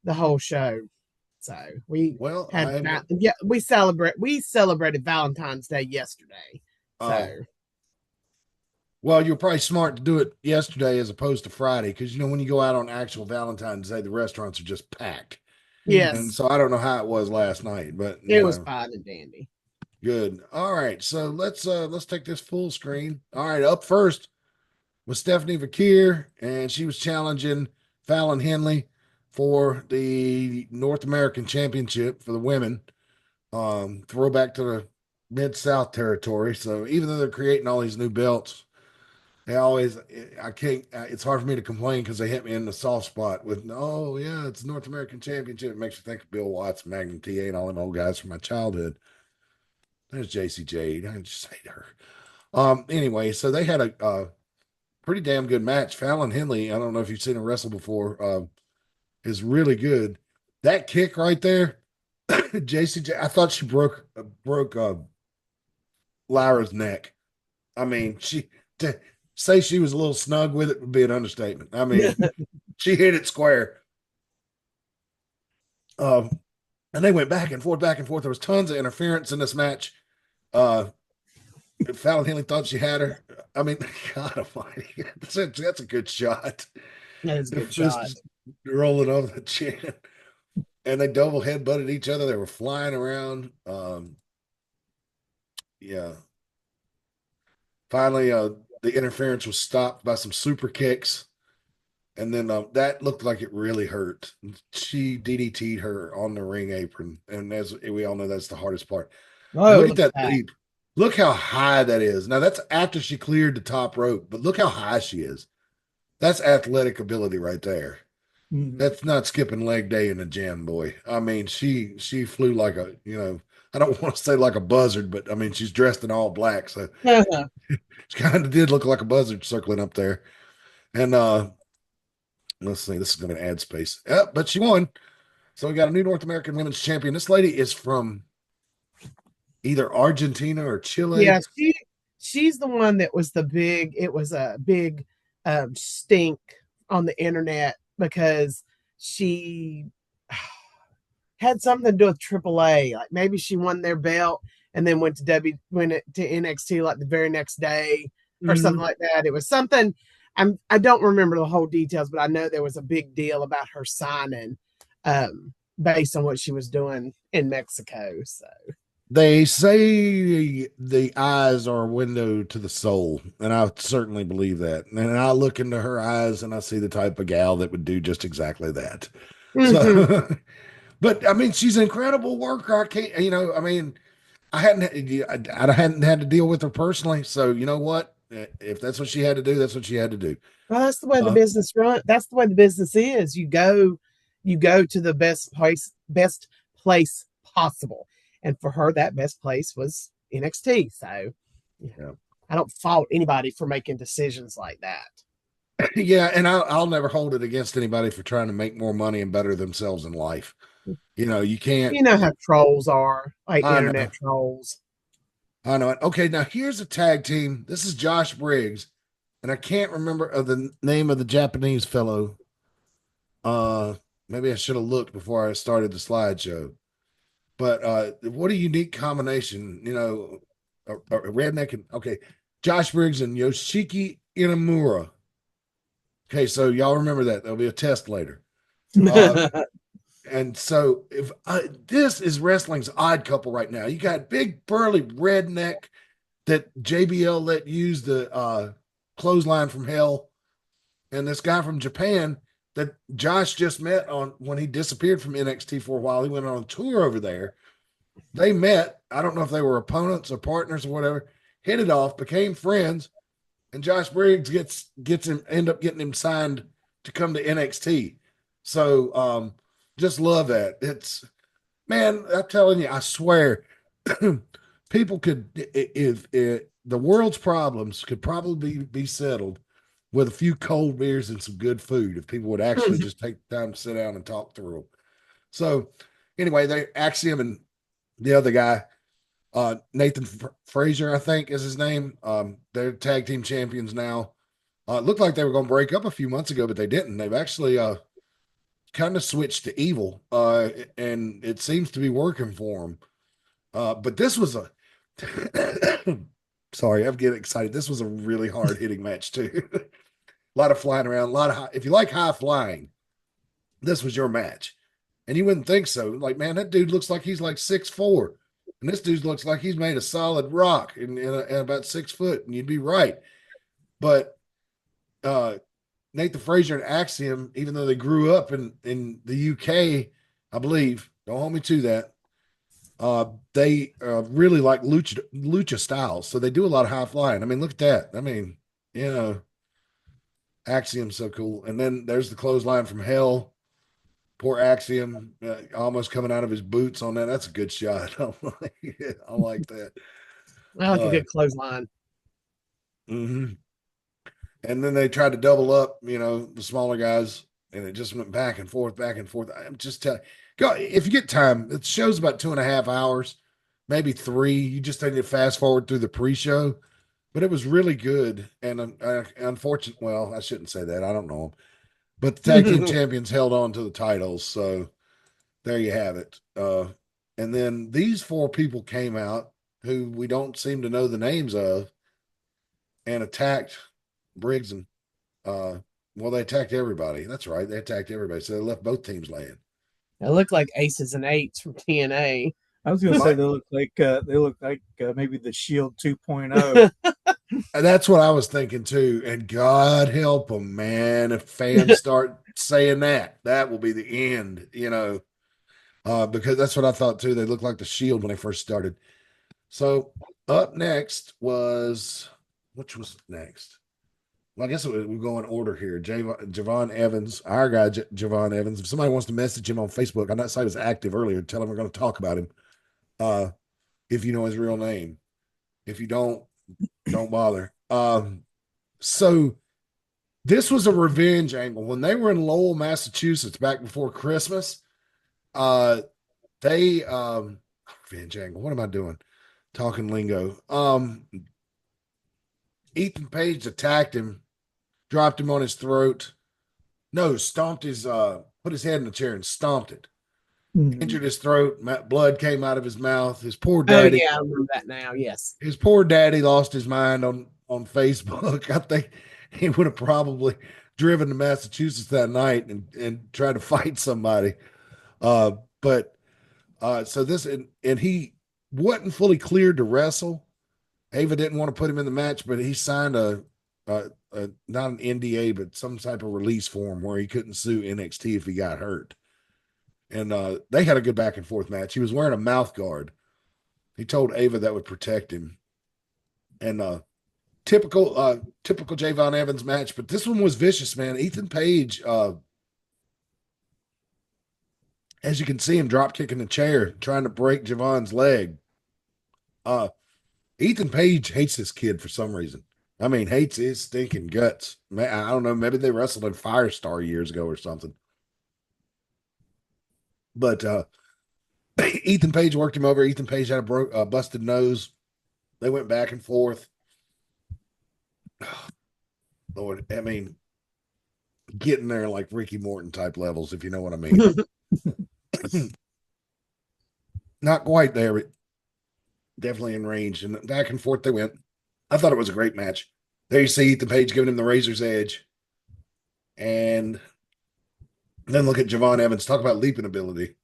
the whole show. So we we celebrated Valentine's Day yesterday. So well, you're probably smart to do it yesterday as opposed to Friday, because when you go out on actual Valentine's Day, the restaurants are just packed. Yes. And so I don't know how it was last night, but it was fine and dandy. Good. All right. So let's take this full screen. All right, up first was Stephanie Vakir, and she was challenging Fallon Henley for the North American Championship for the women. Throwback to the Mid-South territory. So even though they're creating all these new belts, it's hard for me to complain because they hit me in the soft spot with, oh yeah, it's North American Championship. It makes me think of Bill Watts, Magnum TA, and all them old guys from my childhood. There's JC Jade. I just hate her. Anyway, so they had a pretty damn good match. Fallon Henley, I don't know if you've seen her wrestle before, is really good. That kick right there, JC Jade, I thought she broke Lyra's neck. I mean, to say she was a little snug with it would be an understatement. I mean, she hit it square. And they went back and forth, back and forth. There was tons of interference in this match. Fallon Henley thought she had her. I mean, God almighty, that's a good shot. That is a good shot. Rolling over the chin. And they double head-butted each other. They were flying around. Yeah. Finally, the interference was stopped by some super kicks. And then that looked like it really hurt. She DDT'd her on the ring apron. And as we all know, that's the hardest part. Oh, look at that leap. Look how high that is. Now, that's after she cleared the top rope, but look how high she is. That's athletic ability right there. Mm-hmm. That's not skipping leg day in the gym, boy. I mean, she flew like a, I don't want to say like a buzzard, but I mean, she's dressed in all black. So she kind of did look like a buzzard circling up there. And let's see, this is going to add space. But she won. So we got a new North American Women's Champion. This lady is from either Argentina or Chile. Yeah, she's the one that was it was a big stink on the internet because she had something to do with AAA. Like maybe she won their belt and then went to NXT like the very next day or something like that. It was something. I don't remember the whole details, but I know there was a big deal about her signing based on what she was doing in Mexico. So they say the eyes are a window to the soul, and I certainly believe that. And I look into her eyes and I see the type of gal that would do just exactly that. So, but I mean, she's an incredible worker. I can't, I mean, I hadn't had to deal with her personally. So you know what? if that's what she had to do, that's what she had to do. Well, that's the way the business run. That's the way the business is. You go to the best place possible. And for her, that best place was NXT. So Yeah. I don't fault anybody for making decisions like that. Yeah, and I'll never hold it against anybody for trying to make more money and better themselves in life. You can't. You know how trolls are, like I internet know. trolls. I know it. Okay, now here's a tag team. This is Josh Briggs, and I can't remember the name of the Japanese fellow. Maybe I should have looked before I started the slideshow. But what a unique combination, a redneck and okay, Josh Briggs and Yoshiki Inamura. Okay, so y'all remember that. There'll be a test later. And so if this is wrestling's odd couple right now. You got big burly redneck that JBL let use the clothesline from hell, and this guy from Japan that Josh just met on when he disappeared from NXT for a while. He went on a tour over there. They met. I don't know if they were opponents or partners or whatever. Hit it off, became friends, and Josh Briggs gets him, end up getting him signed to come to NXT. So just love that. It's, man, I'm telling you, I swear, people could, if the world's problems could probably be settled with a few cold beers and some good food if people would actually just take the time to sit down and talk through them. So anyway, Axiom and the other guy, Nathan Frazier, I think is his name. They're tag team champions now. It looked like they were going to break up a few months ago, but they didn't. They've actually kind of switched to evil, and it seems to be working for them. But this was a sorry, I'm getting excited. This was a really hard hitting match too. A lot of flying around, a lot of if you like high flying, this was your match. And you wouldn't think so. Like, man, that dude looks like he's like 6'4", and this dude looks like he's made of solid rock and about 6 foot, and you'd be right. But Nathan Frazier and Axiom, even though they grew up in the UK, I believe, don't hold me to that, they really like lucha styles. So they do a lot of high flying. I mean, look at that. I mean, Axiom's so cool. And then there's the clothesline from hell. Poor Axiom, almost coming out of his boots on that. That's a good shot. I like that. I like a good clothesline. Mm-hmm. And then they tried to double up, the smaller guys, and it just went back and forth, back and forth. I'm just telling you, if you get time, it show's about 2.5 hours, maybe 3. You just need to fast forward through the pre-show, but it was really good. And unfortunate, well, I shouldn't say that. I don't know them, but the tag team champions held on to the titles. So there you have it. And then these 4 people came out who we don't seem to know the names of and attacked Briggs and they attacked everybody. That's right, they attacked everybody. So they left both teams laying. They look like aces and eights from TNA. I was going to say they look like maybe the Shield 2.0. That's what I was thinking too. And God help them, man, if fans start saying that will be the end. Because that's what I thought too. They looked like the Shield when they first started. So up next which was next? Well, I guess we'll go in order here. Javon Evans, our guy, Javon Evans. If somebody wants to message him on Facebook, I know he was active earlier. Tell him we're going to talk about him. If you know his real name. If you don't bother. So this was a revenge angle. When they were in Lowell, Massachusetts, back before Christmas, revenge angle. What am I doing? Talking lingo. Ethan Page attacked him, dropped him on his throat. No, stomped put his head in the chair and stomped it. Injured his throat. Blood came out of his mouth. His poor daddy. Oh, yeah, I remember that now. Yes. His poor daddy lost his mind on Facebook. I think he would have probably driven to Massachusetts that night and tried to fight somebody. So this, and he wasn't fully cleared to wrestle. Ava didn't want to put him in the match, but he signed a not an NDA, but some type of release form where he couldn't sue NXT if he got hurt. And they had a good back and forth match. He was wearing a mouth guard. He told Ava that would protect him. And typical Javon Evans match, but this one was vicious, man. Ethan Page, as you can see him drop kicking the chair, trying to break Javon's leg. Ethan Page hates this kid for some reason. I mean, hates his stinking guts. I don't know. Maybe they wrestled in Firestar years ago or something. But Ethan Page worked him over. Ethan Page had a busted nose. They went back and forth. Lord, I mean, getting there like Ricky Morton type levels, if you know what I mean. Not quite there, but definitely in range. And back and forth they went. I thought it was a great match. There you see Ethan Page giving him the razor's edge. And then look at Javon Evans. Talk about leaping ability.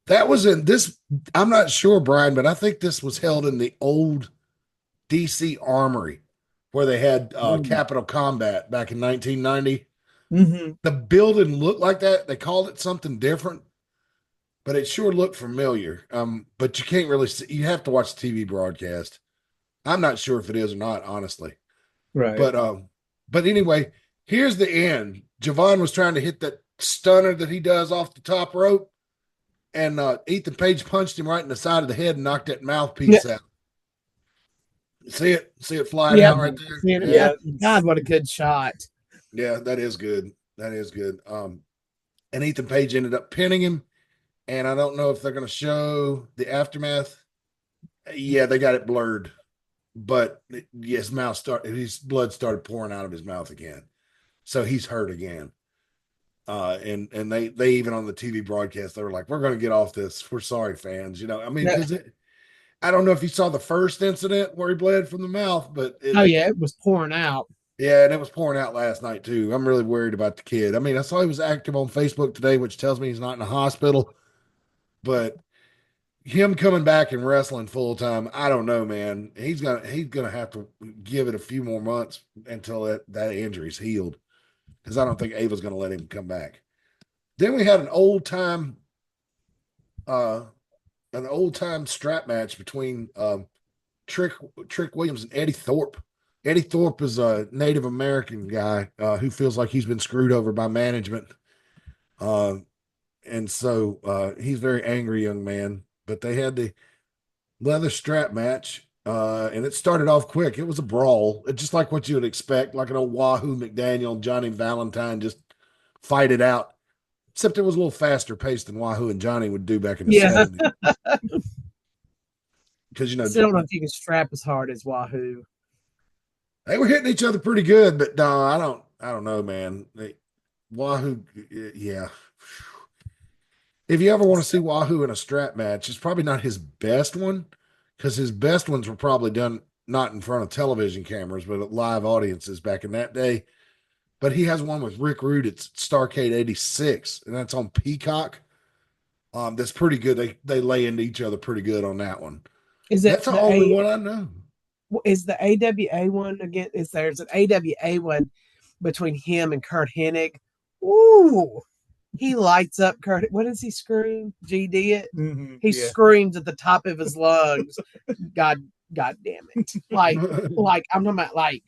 That was in this. I'm not sure, Brian, but I think this was held in the old DC Armory where they had Capital Combat back in 1990. Mm-hmm. The building looked like that. They called it something different, but it sure looked familiar. But you can't really see. You have to watch the TV broadcast. I'm not sure if it is or not, honestly. Right. But anyway, here's the end. Javon was trying to hit that stunner that he does off the top rope, and Ethan Page punched him right in the side of the head and knocked that mouthpiece out. See it flying out right there. Yeah. God, what a good shot. Yeah, that is good. That is good. And Ethan Page ended up pinning him, and I don't know if they're going to show the aftermath. Yeah, they got it blurred, but his blood started pouring out of his mouth again, so he's hurt again. And they even on the TV broadcast they were like, "We're going to get off this. We're sorry, fans." You know, I mean, because I don't know if you saw the first incident where he bled from the mouth, but it was pouring out. Yeah, and it was pouring out last night too. I'm really worried about the kid. I mean, I saw he was active on Facebook today, which tells me he's not in the hospital. But him coming back and wrestling full time, I don't know, man. He's gonna have to give it a few more months until that injury's healed, because I don't think Ava's gonna let him come back. Then we had an old time strap match between Trick Williams and Eddie Thorpe. Eddie Thorpe is a Native American guy who feels like he's been screwed over by management. And so he's a very angry young man. But they had the leather strap match, and it started off quick. It was a brawl. It's just like what you would expect, like an old Wahoo McDaniel and Johnny Valentine just fight it out. Except it was a little faster paced than Wahoo and Johnny would do back in the 70s. Because, I don't know if you can strap as hard as Wahoo. They were hitting each other pretty good, but no, I don't know, man. Wahoo, yeah. If you ever want to see Wahoo in a strap match, it's probably not his best one, because his best ones were probably done not in front of television cameras, but at live audiences back in that day. But he has one with Rick Rude. It's Starrcade 86, and that's on Peacock. That's pretty good. They lay into each other pretty good on that one. That's the only one I know. Is the AWA one again? There's an AWA one between him and Kurt Hennig? Ooh, he lights up Kurt. What does he scream? GD it. Mm-hmm, he screams at the top of his lungs. God damn it! Like I'm talking about. Like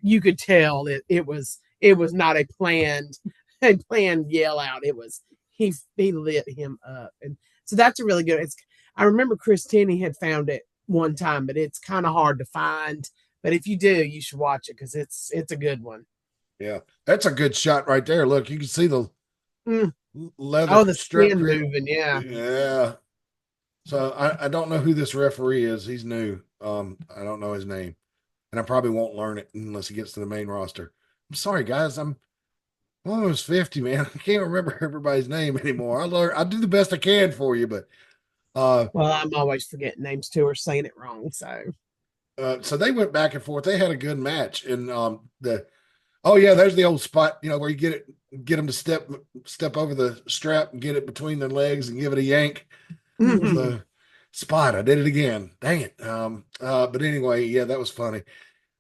you could tell it was not a planned yell out. It was he lit him up, and so that's a really good. I remember Chris Tenney had found it one time, but it's kind of hard to find. But if you do, you should watch it because it's a good one. Yeah, that's a good shot right there. Look, you can see the leather. The skin moving. Yeah. So I don't know who this referee is. He's new. I don't know his name, and I probably won't learn it unless he gets to the main roster. I'm sorry, guys. I'm almost 50, man. I can't remember everybody's name anymore. I do the best I can for you, but well, I'm always forgetting names too or saying it wrong. So they went back and forth. They had a good match, and there's the old spot, where you get them to step over the strap and get it between their legs and give it a yank. The spot. I did it again. Dang it. But anyway, yeah, that was funny.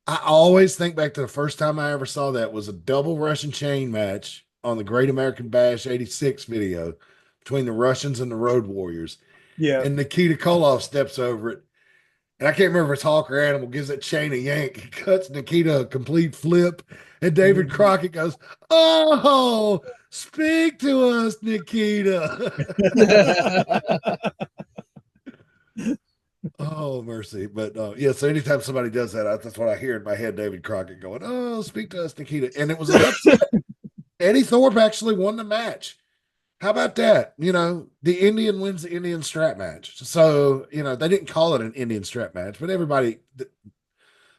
I always think back to the first time I ever saw that was a double Russian chain match on the Great American Bash 86 video between the Russians and the Road Warriors. Yeah. And Nikita Koloff steps over it. And I can't remember if it's Hawk or Animal gives that chain a yank. He cuts Nikita a complete flip. And David Crockett goes, "Oh, speak to us, Nikita." Oh, mercy. But yeah, so anytime somebody does that, that's what I hear in my head, David Crockett going, "Oh, speak to us, Nikita." And it was an upset. Eddie Thorpe actually won the match. How about that? The Indian wins the Indian strap match. So, they didn't call it an Indian strap match, but everybody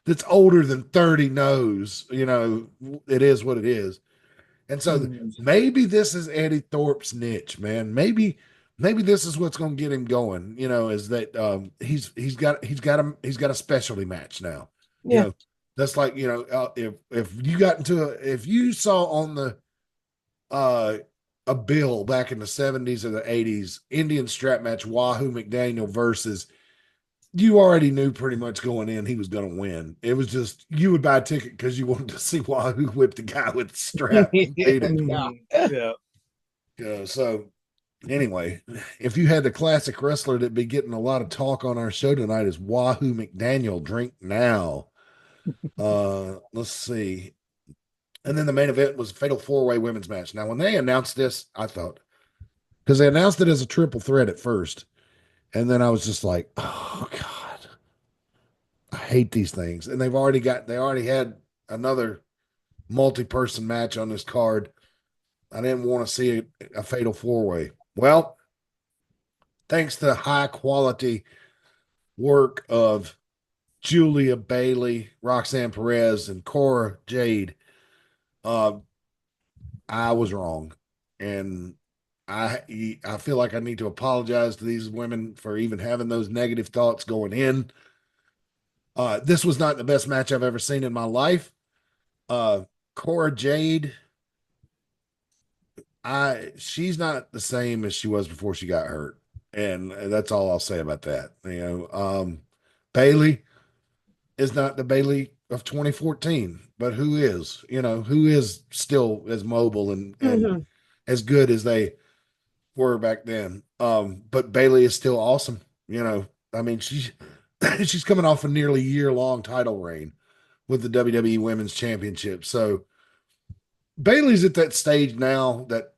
that's older than 30 knows, it is what it is. And so maybe this is Eddie Thorpe's niche, man. Maybe this is what's going to get him going, is that he's got a specialty match now. Yeah. That's like, if you saw on the a bill back in the 70s or the 80s, Indian strap match, Wahoo McDaniel versus, you already knew pretty much going in he was going to win. It was just, you would buy a ticket because you wanted to see Wahoo whip the guy with the strap. Yeah. So anyway, if you had the classic wrestler that'd be getting a lot of talk on our show tonight is Wahoo McDaniel, drink now. Let's see. And then the main event was a fatal 4-way women's match. Now, when they announced this, I thought, because they announced it as a triple threat at first. And then I was just like, oh, God, I hate these things. And they already had another multi-person match on this card. I didn't want to see a fatal 4-way. Well, thanks to high quality work of Julia Bailey, Roxanne Perez, and Cora Jade, I was wrong, and I feel like I need to apologize to these women for even having those negative thoughts going in. This was not the best match I've ever seen in my life. Cora Jade, she's not the same as she was before she got hurt, and that's all I'll say about that. Bailey is not the Bailey of 2014, but who is still as mobile and as good as they were back then. But Bailey is still awesome. I mean, she's coming off a nearly year-long title reign with the WWE Women's Championship. So Bailey's at that stage now that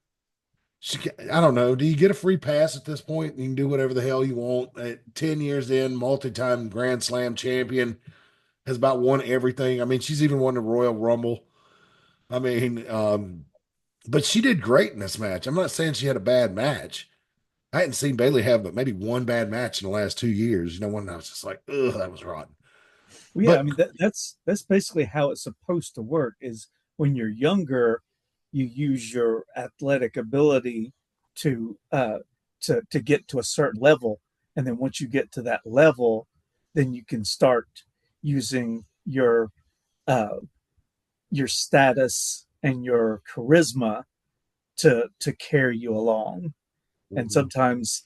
I don't know. Do you get a free pass at this point? You can do whatever the hell you want. At 10 years in, multi-time Grand Slam champion, has about won everything. I mean, she's even won the Royal Rumble. I mean, but she did great in this match. I'm not saying she had a bad match. I hadn't seen Bailey have but maybe one bad match in the last 2 years. When I was just like, ugh, that was rotten. Well, yeah, I mean that's basically how it's supposed to work. Is when you're younger, you use your athletic ability to get to a certain level, and then once you get to that level, then you can start using your status and your charisma to carry you along. And sometimes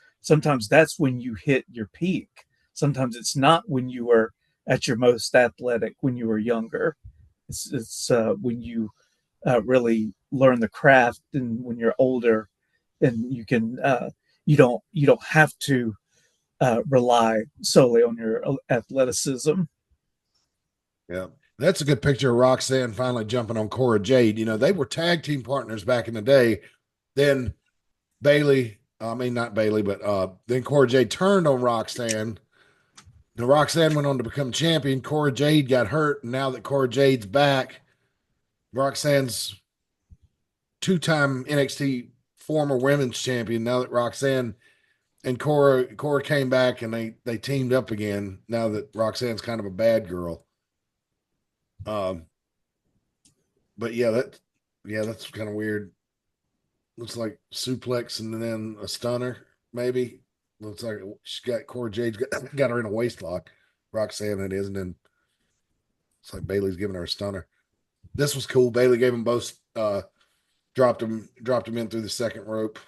that's when you hit your peak. Sometimes it's not when you were at your most athletic when you were younger. It's when you really learn the craft, and when you're older, and you can you don't have to rely solely on your athleticism. Yeah, that's a good picture of Roxanne finally jumping on Cora Jade. They were tag team partners back in the day. Then not Bailey, but then Cora Jade turned on Roxanne. Now Roxanne went on to become champion. Cora Jade got hurt, and now that Cora Jade's back, Roxanne's two-time NXT former women's champion. Now that Roxanne and Cora came back, and they teamed up again. Now that Roxanne's kind of a bad girl. But yeah, that's kind of weird. Looks like suplex and then a stunner, maybe. Looks like she's got Cora Jade's got her in a waist lock. Roxanne, it is, and then it's like Bailey's giving her a stunner. This was cool. Bailey gave them both dropped them in through the second rope.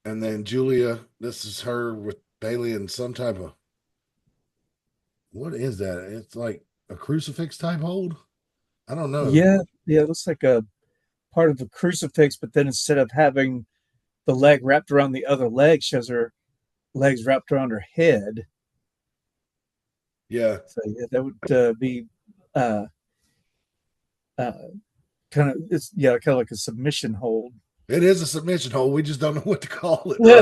And then Julia, this is her with Bailey in some type of, what is that? It's like a crucifix type hold. I don't know. Yeah, it looks like a part of a crucifix, but then instead of having the leg wrapped around the other leg, she has her legs wrapped around her head. Yeah. So yeah, that would be uh, uh, kind of kind of like a submission hold. It is a submission hold. We just don't know what to call it, right?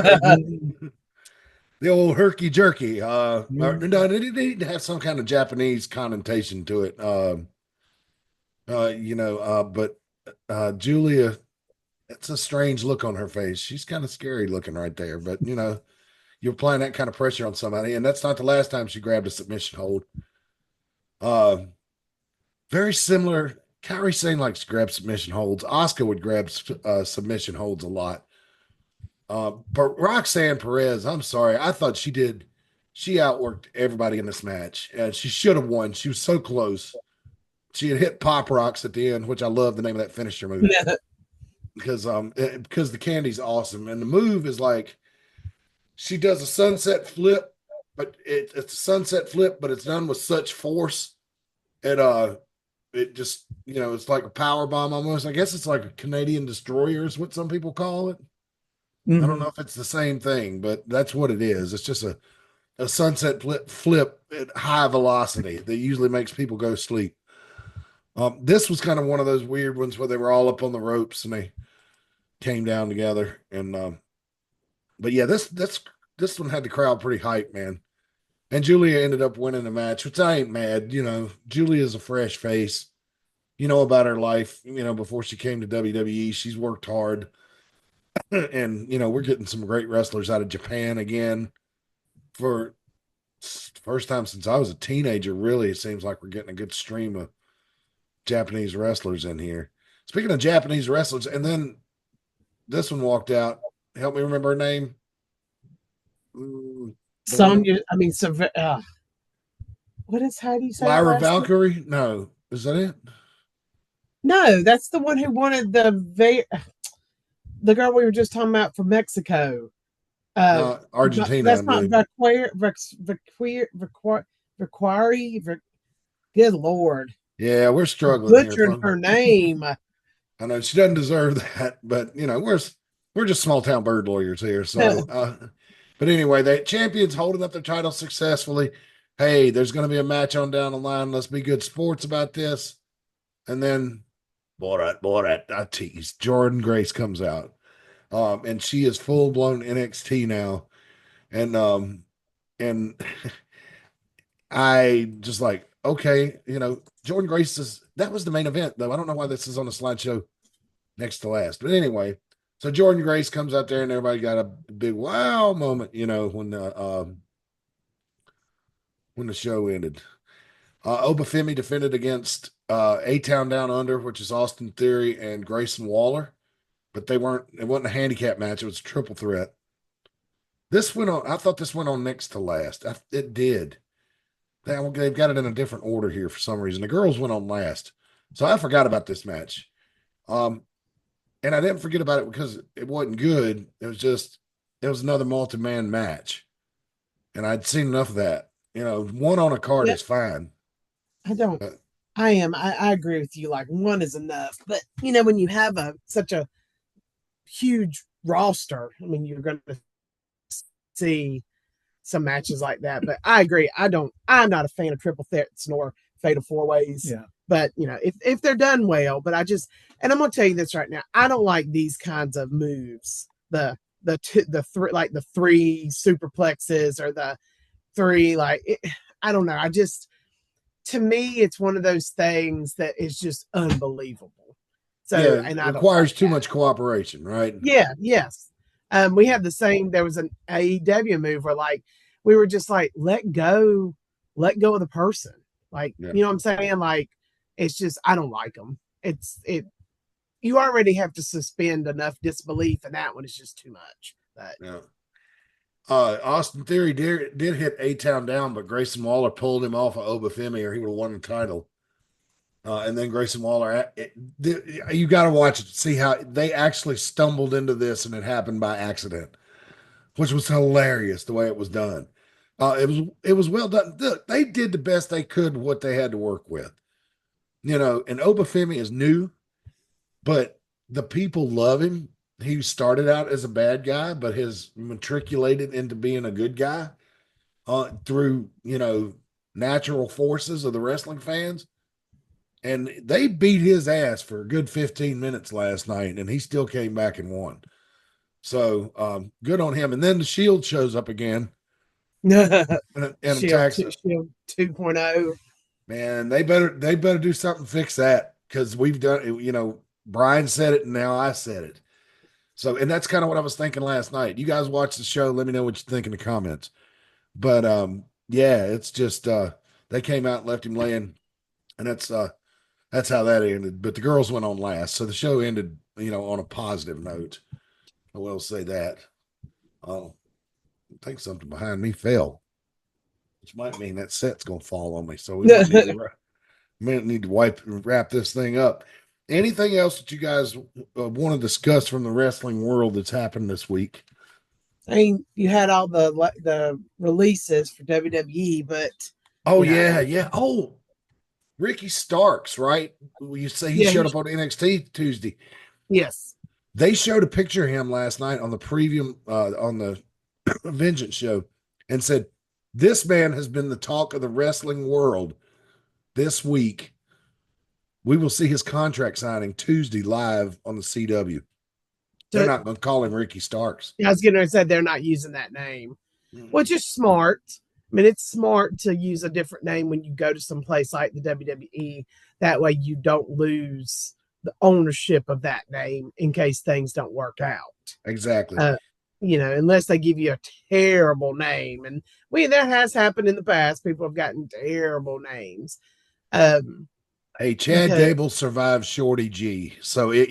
The old herky jerky. No, they need to have some kind of Japanese connotation to it. But Julia, it's a strange look on her face. She's kind of scary looking right there. But you're applying that kind of pressure on somebody, and that's not the last time she grabbed a submission hold. Uh, Very similar. Kairi Sane likes to grab submission holds. Asuka would grab submission holds a lot. But Roxanne Perez, I'm sorry, I thought she did. She outworked everybody in this match, and she should have won. She was so close. She had hit pop rocks at the end, which I love the name of that finisher move because the candy's awesome, and the move is like she does a sunset flip, but it's a sunset flip, but it's done with such force. It just it's like a power bomb almost. I guess it's like a Canadian destroyer is what some people call it. I don't know if it's the same thing, but that's what it is. It's just a sunset flip at high velocity that usually makes people go sleep. This was kind of one of those weird ones where they were all up on the ropes and they came down together. And but yeah, this one had the crowd pretty hyped, man. And Julia ended up winning the match, which I ain't mad. Julia's a fresh face. About her life, before she came to WWE, she's worked hard. And, we're getting some great wrestlers out of Japan again for first time since I was a teenager. Really, it seems like we're getting a good stream of Japanese wrestlers in here. Speaking of Japanese wrestlers, and then this one walked out. Help me remember her name. Sonya, I mean, what is, how do you say Lyra Valkyrie? No, is that it? No, that's the one who wanted the girl we were just talking about from Mexico. Argentina. That's not Vaquari. Good Lord. Yeah, we're struggling. Butchered her name. I know she doesn't deserve that, but we're just small town bird lawyers here. So, but anyway, the champions holding up their title successfully. Hey, there's going to be a match on down the line. Let's be good sports about this. And then, Borat, I tease. Jordynne Grace comes out, and she is full blown NXT now, and I just like, okay, Jordynne Grace that was the main event though. I don't know why this is on the slideshow next to last, but anyway, so Jordynne Grace comes out there and everybody got a big wow moment, when the show ended. Obafemi defended against A-Town Down Under, which is Austin Theory and Grayson Waller, but it wasn't a handicap match. It was a triple threat. I thought this went on next to last. It did. They've got it in a different order here for some reason. The girls went on last. So I forgot about this match. And I didn't forget about it because it wasn't good. It was another multi-man match. And I'd seen enough of that. One on a card is fine. I agree with you. Like one is enough. But when you have such a huge roster, I mean, you're going to see some matches like that. But I agree. I'm not a fan of triple threats nor fatal four ways. Yeah. But if they're done well, but and I'm gonna tell you this right now, I don't like these kinds of moves. The three superplexes or the three, I don't know. To me, it's one of those things that is just unbelievable. So and it requires too much cooperation, right? Yeah, yes. We have the same. There was an AEW move where we were just let go of the person. You know what I'm saying? It's just, I don't like them. You already have to suspend enough disbelief, and that one is just too much. But yeah. Austin Theory did hit A-Town down, but Grayson Waller pulled him off of Obafemi, or he would have won the title. And then Grayson Waller, you got to watch it to see how they actually stumbled into this, and it happened by accident, which was hilarious the way it was done. It was well done. They did the best they could with what they had to work with. And Obafemi is new, but the people love him. He started out as a bad guy, but has matriculated into being a good guy through, natural forces of the wrestling fans. And they beat his ass for a good 15 minutes last night, and he still came back and won. So good on him. And then the Shield shows up again and attacks. Shield 2.0. Man, they better do something to fix that, because we've done it. You know, Brian said it, and now I said it. So, and that's kind of what I was thinking last night. You guys watch the show. Let me know what you think in the comments. But yeah, it's just they came out and left him laying, and that's how that ended. But the girls went on last, so the show ended, on a positive note. I will say that. I think something behind me fell, which might mean that set's gonna fall on me. So we might need to wrap this thing up. Anything else that you guys want to discuss from the wrestling world that's happened this week? I mean, you had all the releases for WWE, but yeah. Oh, Ricky Starks, right? You say he showed up on NXT Tuesday. Yes. They showed a picture of him last night on the preview on the Vengeance show and said, this man has been the talk of the wrestling world this week. We will see his contract signing Tuesday live on the CW. They're not going to call him Ricky Starks. I was going to say they're not using that name, which is smart. I mean, it's smart to use a different name when you go to some place like the WWE. That way you don't lose the ownership of that name in case things don't work out. Exactly. Unless they give you a terrible name. And that has happened in the past. People have gotten terrible names. Hey, Chad Gable survived Shorty G, so it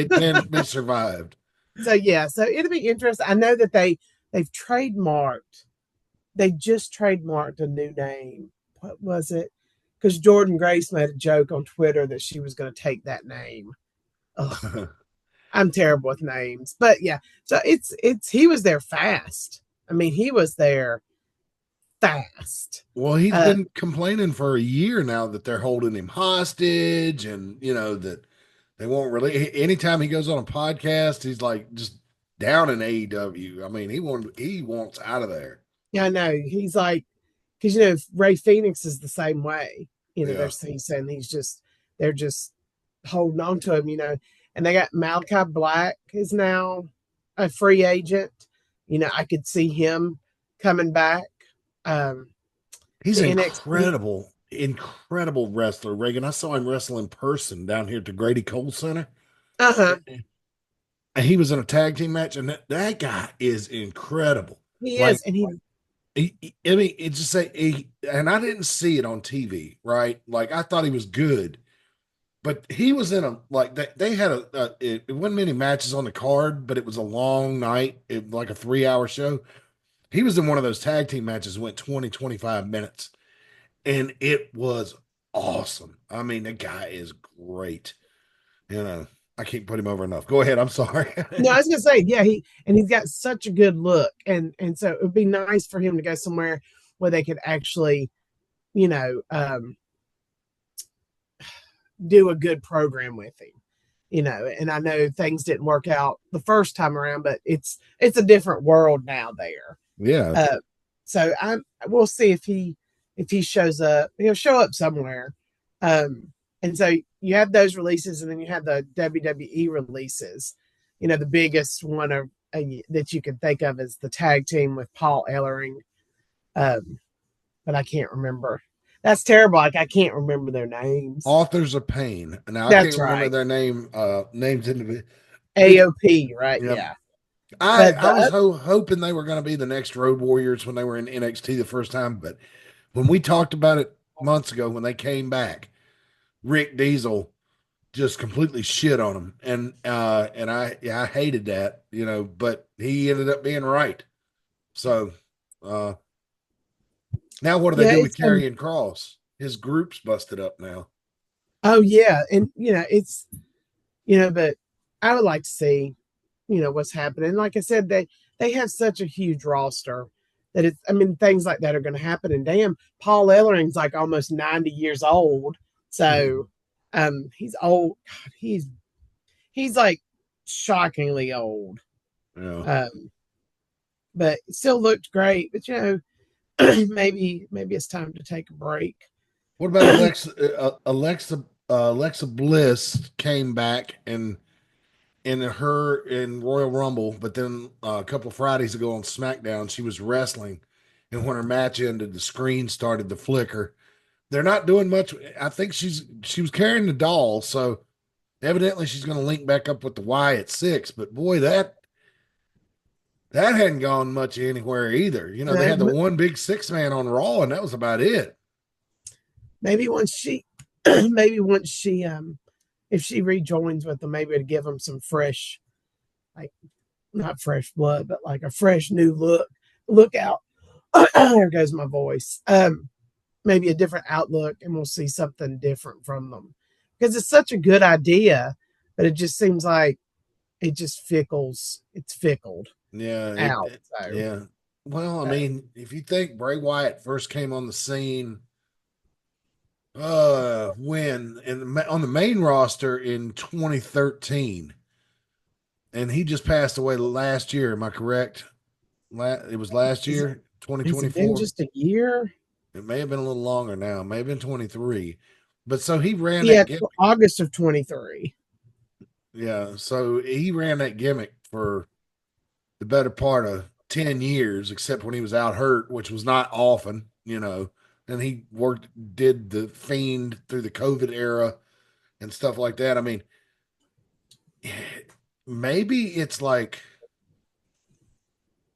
can be survived. So it'll be interesting. I know that they've trademarked. They just trademarked a new name. What was it? Because Jordan Grace made a joke on Twitter that she was going to take that name. I'm terrible with names, but yeah. So he was there fast. I mean, he was there fast. Well, he's been complaining for a year now that they're holding him hostage, and that they won't really. Anytime he goes on a podcast, he's like just down in AEW. I mean, he wants out of there. Yeah, I know. He's like, because Ray Phoenix is the same way. He's saying they're just holding on to him. And they got Malachi Black is now a free agent. I could see him coming back. He's an incredible wrestler, Reagan. I saw him wrestle in person down here at the Grady Cole Center. And he was in a tag team match, and that guy is incredible. He is, and it's just and I didn't see it on TV, right? Like, I thought he was good, but he was in they had it wasn't many matches on the card, but it was a long night, like a 3-hour show. He was in one of those tag team matches, went 20, 25 minutes, and it was awesome. I mean, the guy is great. I can't put him over enough. Go ahead. I'm sorry. No, I was gonna say, yeah, he's got such a good look, and so it would be nice for him to go somewhere where they could actually, do a good program with him. And I know things didn't work out the first time around, but it's a different world now there. Yeah. So we'll see if he shows up. He'll show up somewhere. And so you have those releases, and then you have the WWE releases. The biggest one that you can think of is the tag team with Paul Ellering. But I can't remember. That's terrible. Like, I can't remember their names. Authors of Pain. Now, I can't remember their names in the AOP, right? Yep. Yeah. I was hoping they were going to be the next Road Warriors when they were in NXT the first time, but when we talked about it months ago when they came back, Rick Diesel just completely shit on them, and I hated that, but he ended up being right. So now what do they do with Karrion Kross? His group's busted up now. Oh yeah, and it's but I would like to see what's happening. Like I said, they have such a huge roster that things like that are going to happen. And damn, Paul Ellering's like almost 90 years old. So he's old. God, he's like shockingly old. Yeah. But it still looked great. But maybe it's time to take a break. What about Alexa Bliss came back and in Royal Rumble, but then a couple of Fridays ago on SmackDown, she was wrestling, and when her match ended, the screen started to flicker. They're not doing much. I think she was carrying the doll, so evidently she's going to link back up with the Wyatt Six. But boy, that hadn't gone much anywhere either. You know, they had the one big 6-man on Raw, and that was about it. Maybe once she, if she rejoins with them, maybe to give them some fresh, like not fresh blood, but like a fresh new look out. There goes my voice. Maybe a different outlook, and we'll see something different from them, because it's such a good idea, but it just seems like it just fickles. It's fickled. Yeah. Out. Yeah. Well, I mean, if you think Bray Wyatt first came on the scene, when on the main roster in 2013, and he just passed away last year. Am I correct? It was last year, 2024. Just a year. It may have been a little longer now. It may have been 23. But so he ran that gimmick. August of 23. Yeah. So he ran that gimmick for the better part of 10 years, except when he was out hurt, which was not often, you know. And he did the Fiend through the COVID era and stuff like that. I mean, maybe it's like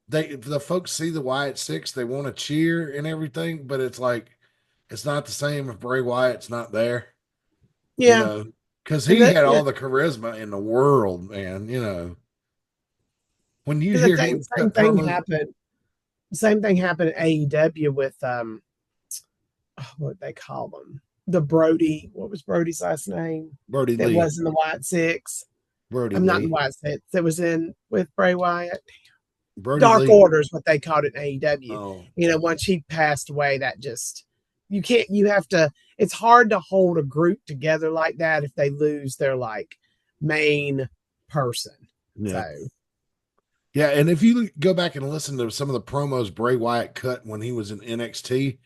the folks see the Wyatt Six, they want to cheer and everything, but it's like it's not the same if Bray Wyatt's not there. Yeah, you know, because he had all the charisma in the world, man. You know, when you hear him, same thing happened. Same thing happened at AEW with what they call them, the Brody. What was Brody's last name? Brody That Lee. was in the Wyatt Six. Brody I'm Lee. not in the Wyatt Six. That was in with Bray Wyatt. Brody Dark Lee. Order is what they called it in AEW. Oh. You know, once he passed away, that just you have to. It's hard to hold a group together like that if they lose their like main person. Yeah. So. Yeah, and if you go back and listen to some of the promos Bray Wyatt cut when he was in NXT,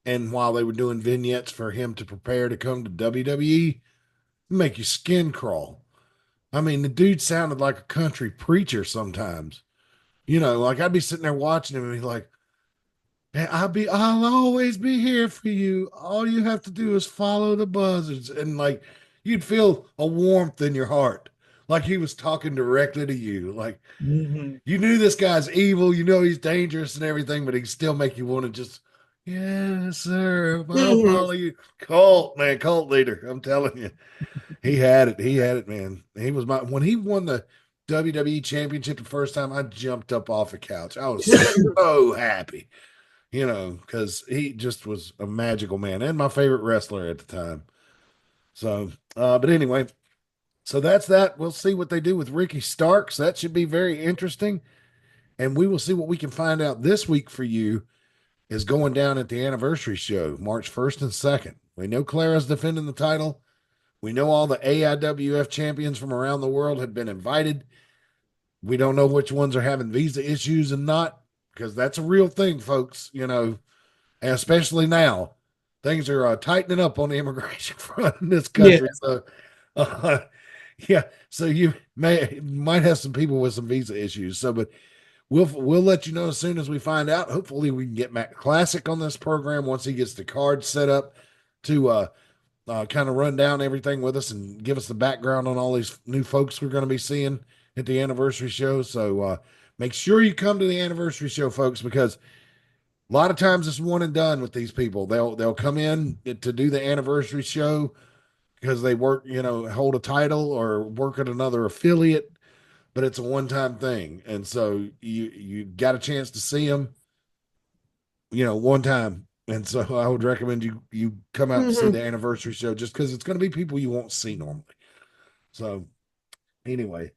and while they were doing vignettes for him to prepare to come to WWE, make your skin crawl. I mean, the dude sounded like a country preacher sometimes. You know, like I'd be sitting there watching him and he's like, man, I'll always be here for you. All you have to do is follow the buzzards. And like you'd feel a warmth in your heart. Like he was talking directly to you. Like you knew this guy's evil, you know he's dangerous and everything, but he'd still make you want to just, yes, sir. I'll follow you. Cult leader. I'm telling you. He had it, man. He was when he won the WWE championship the first time, I jumped up off the couch. I was so happy, you know, because he just was a magical man and my favorite wrestler at the time. So, but anyway, so that's that. We'll see what they do with Ricky Starks. That should be very interesting. And we will see what we can find out this week for you is going down at the anniversary show, March 1st and 2nd. We know Clara's defending the title. We know all the AIWF champions from around the world have been invited. We don't know which ones are having visa issues and not, because that's a real thing, folks, you know, and especially now. Things are tightening up on the immigration front in this country. Yeah. So, yeah, so you might have some people with some visa issues. So, but we'll let you know as soon as we find out. Hopefully, we can get Matt Classic on this program once he gets the card set up to kind of run down everything with us and give us the background on all these new folks we're going to be seeing at the anniversary show. So make sure you come to the anniversary show, folks, because a lot of times it's one and done with these people. They'll come in to do the anniversary show because they work, you know, hold a title or work at another affiliate, but it's a one-time thing. And so you got a chance to see them, you know, one time. And so I would recommend you come out to see the anniversary show just because it's going to be people you won't see normally. So anyway,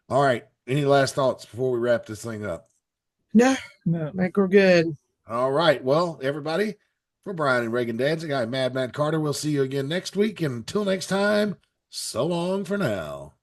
all right. Any last thoughts before we wrap this thing up? No, I think we're good. All right. Well, everybody, for Brian and Reagan Danzig, I'm Mad Matt Carter. We'll see you again next week. And until next time, so long for now.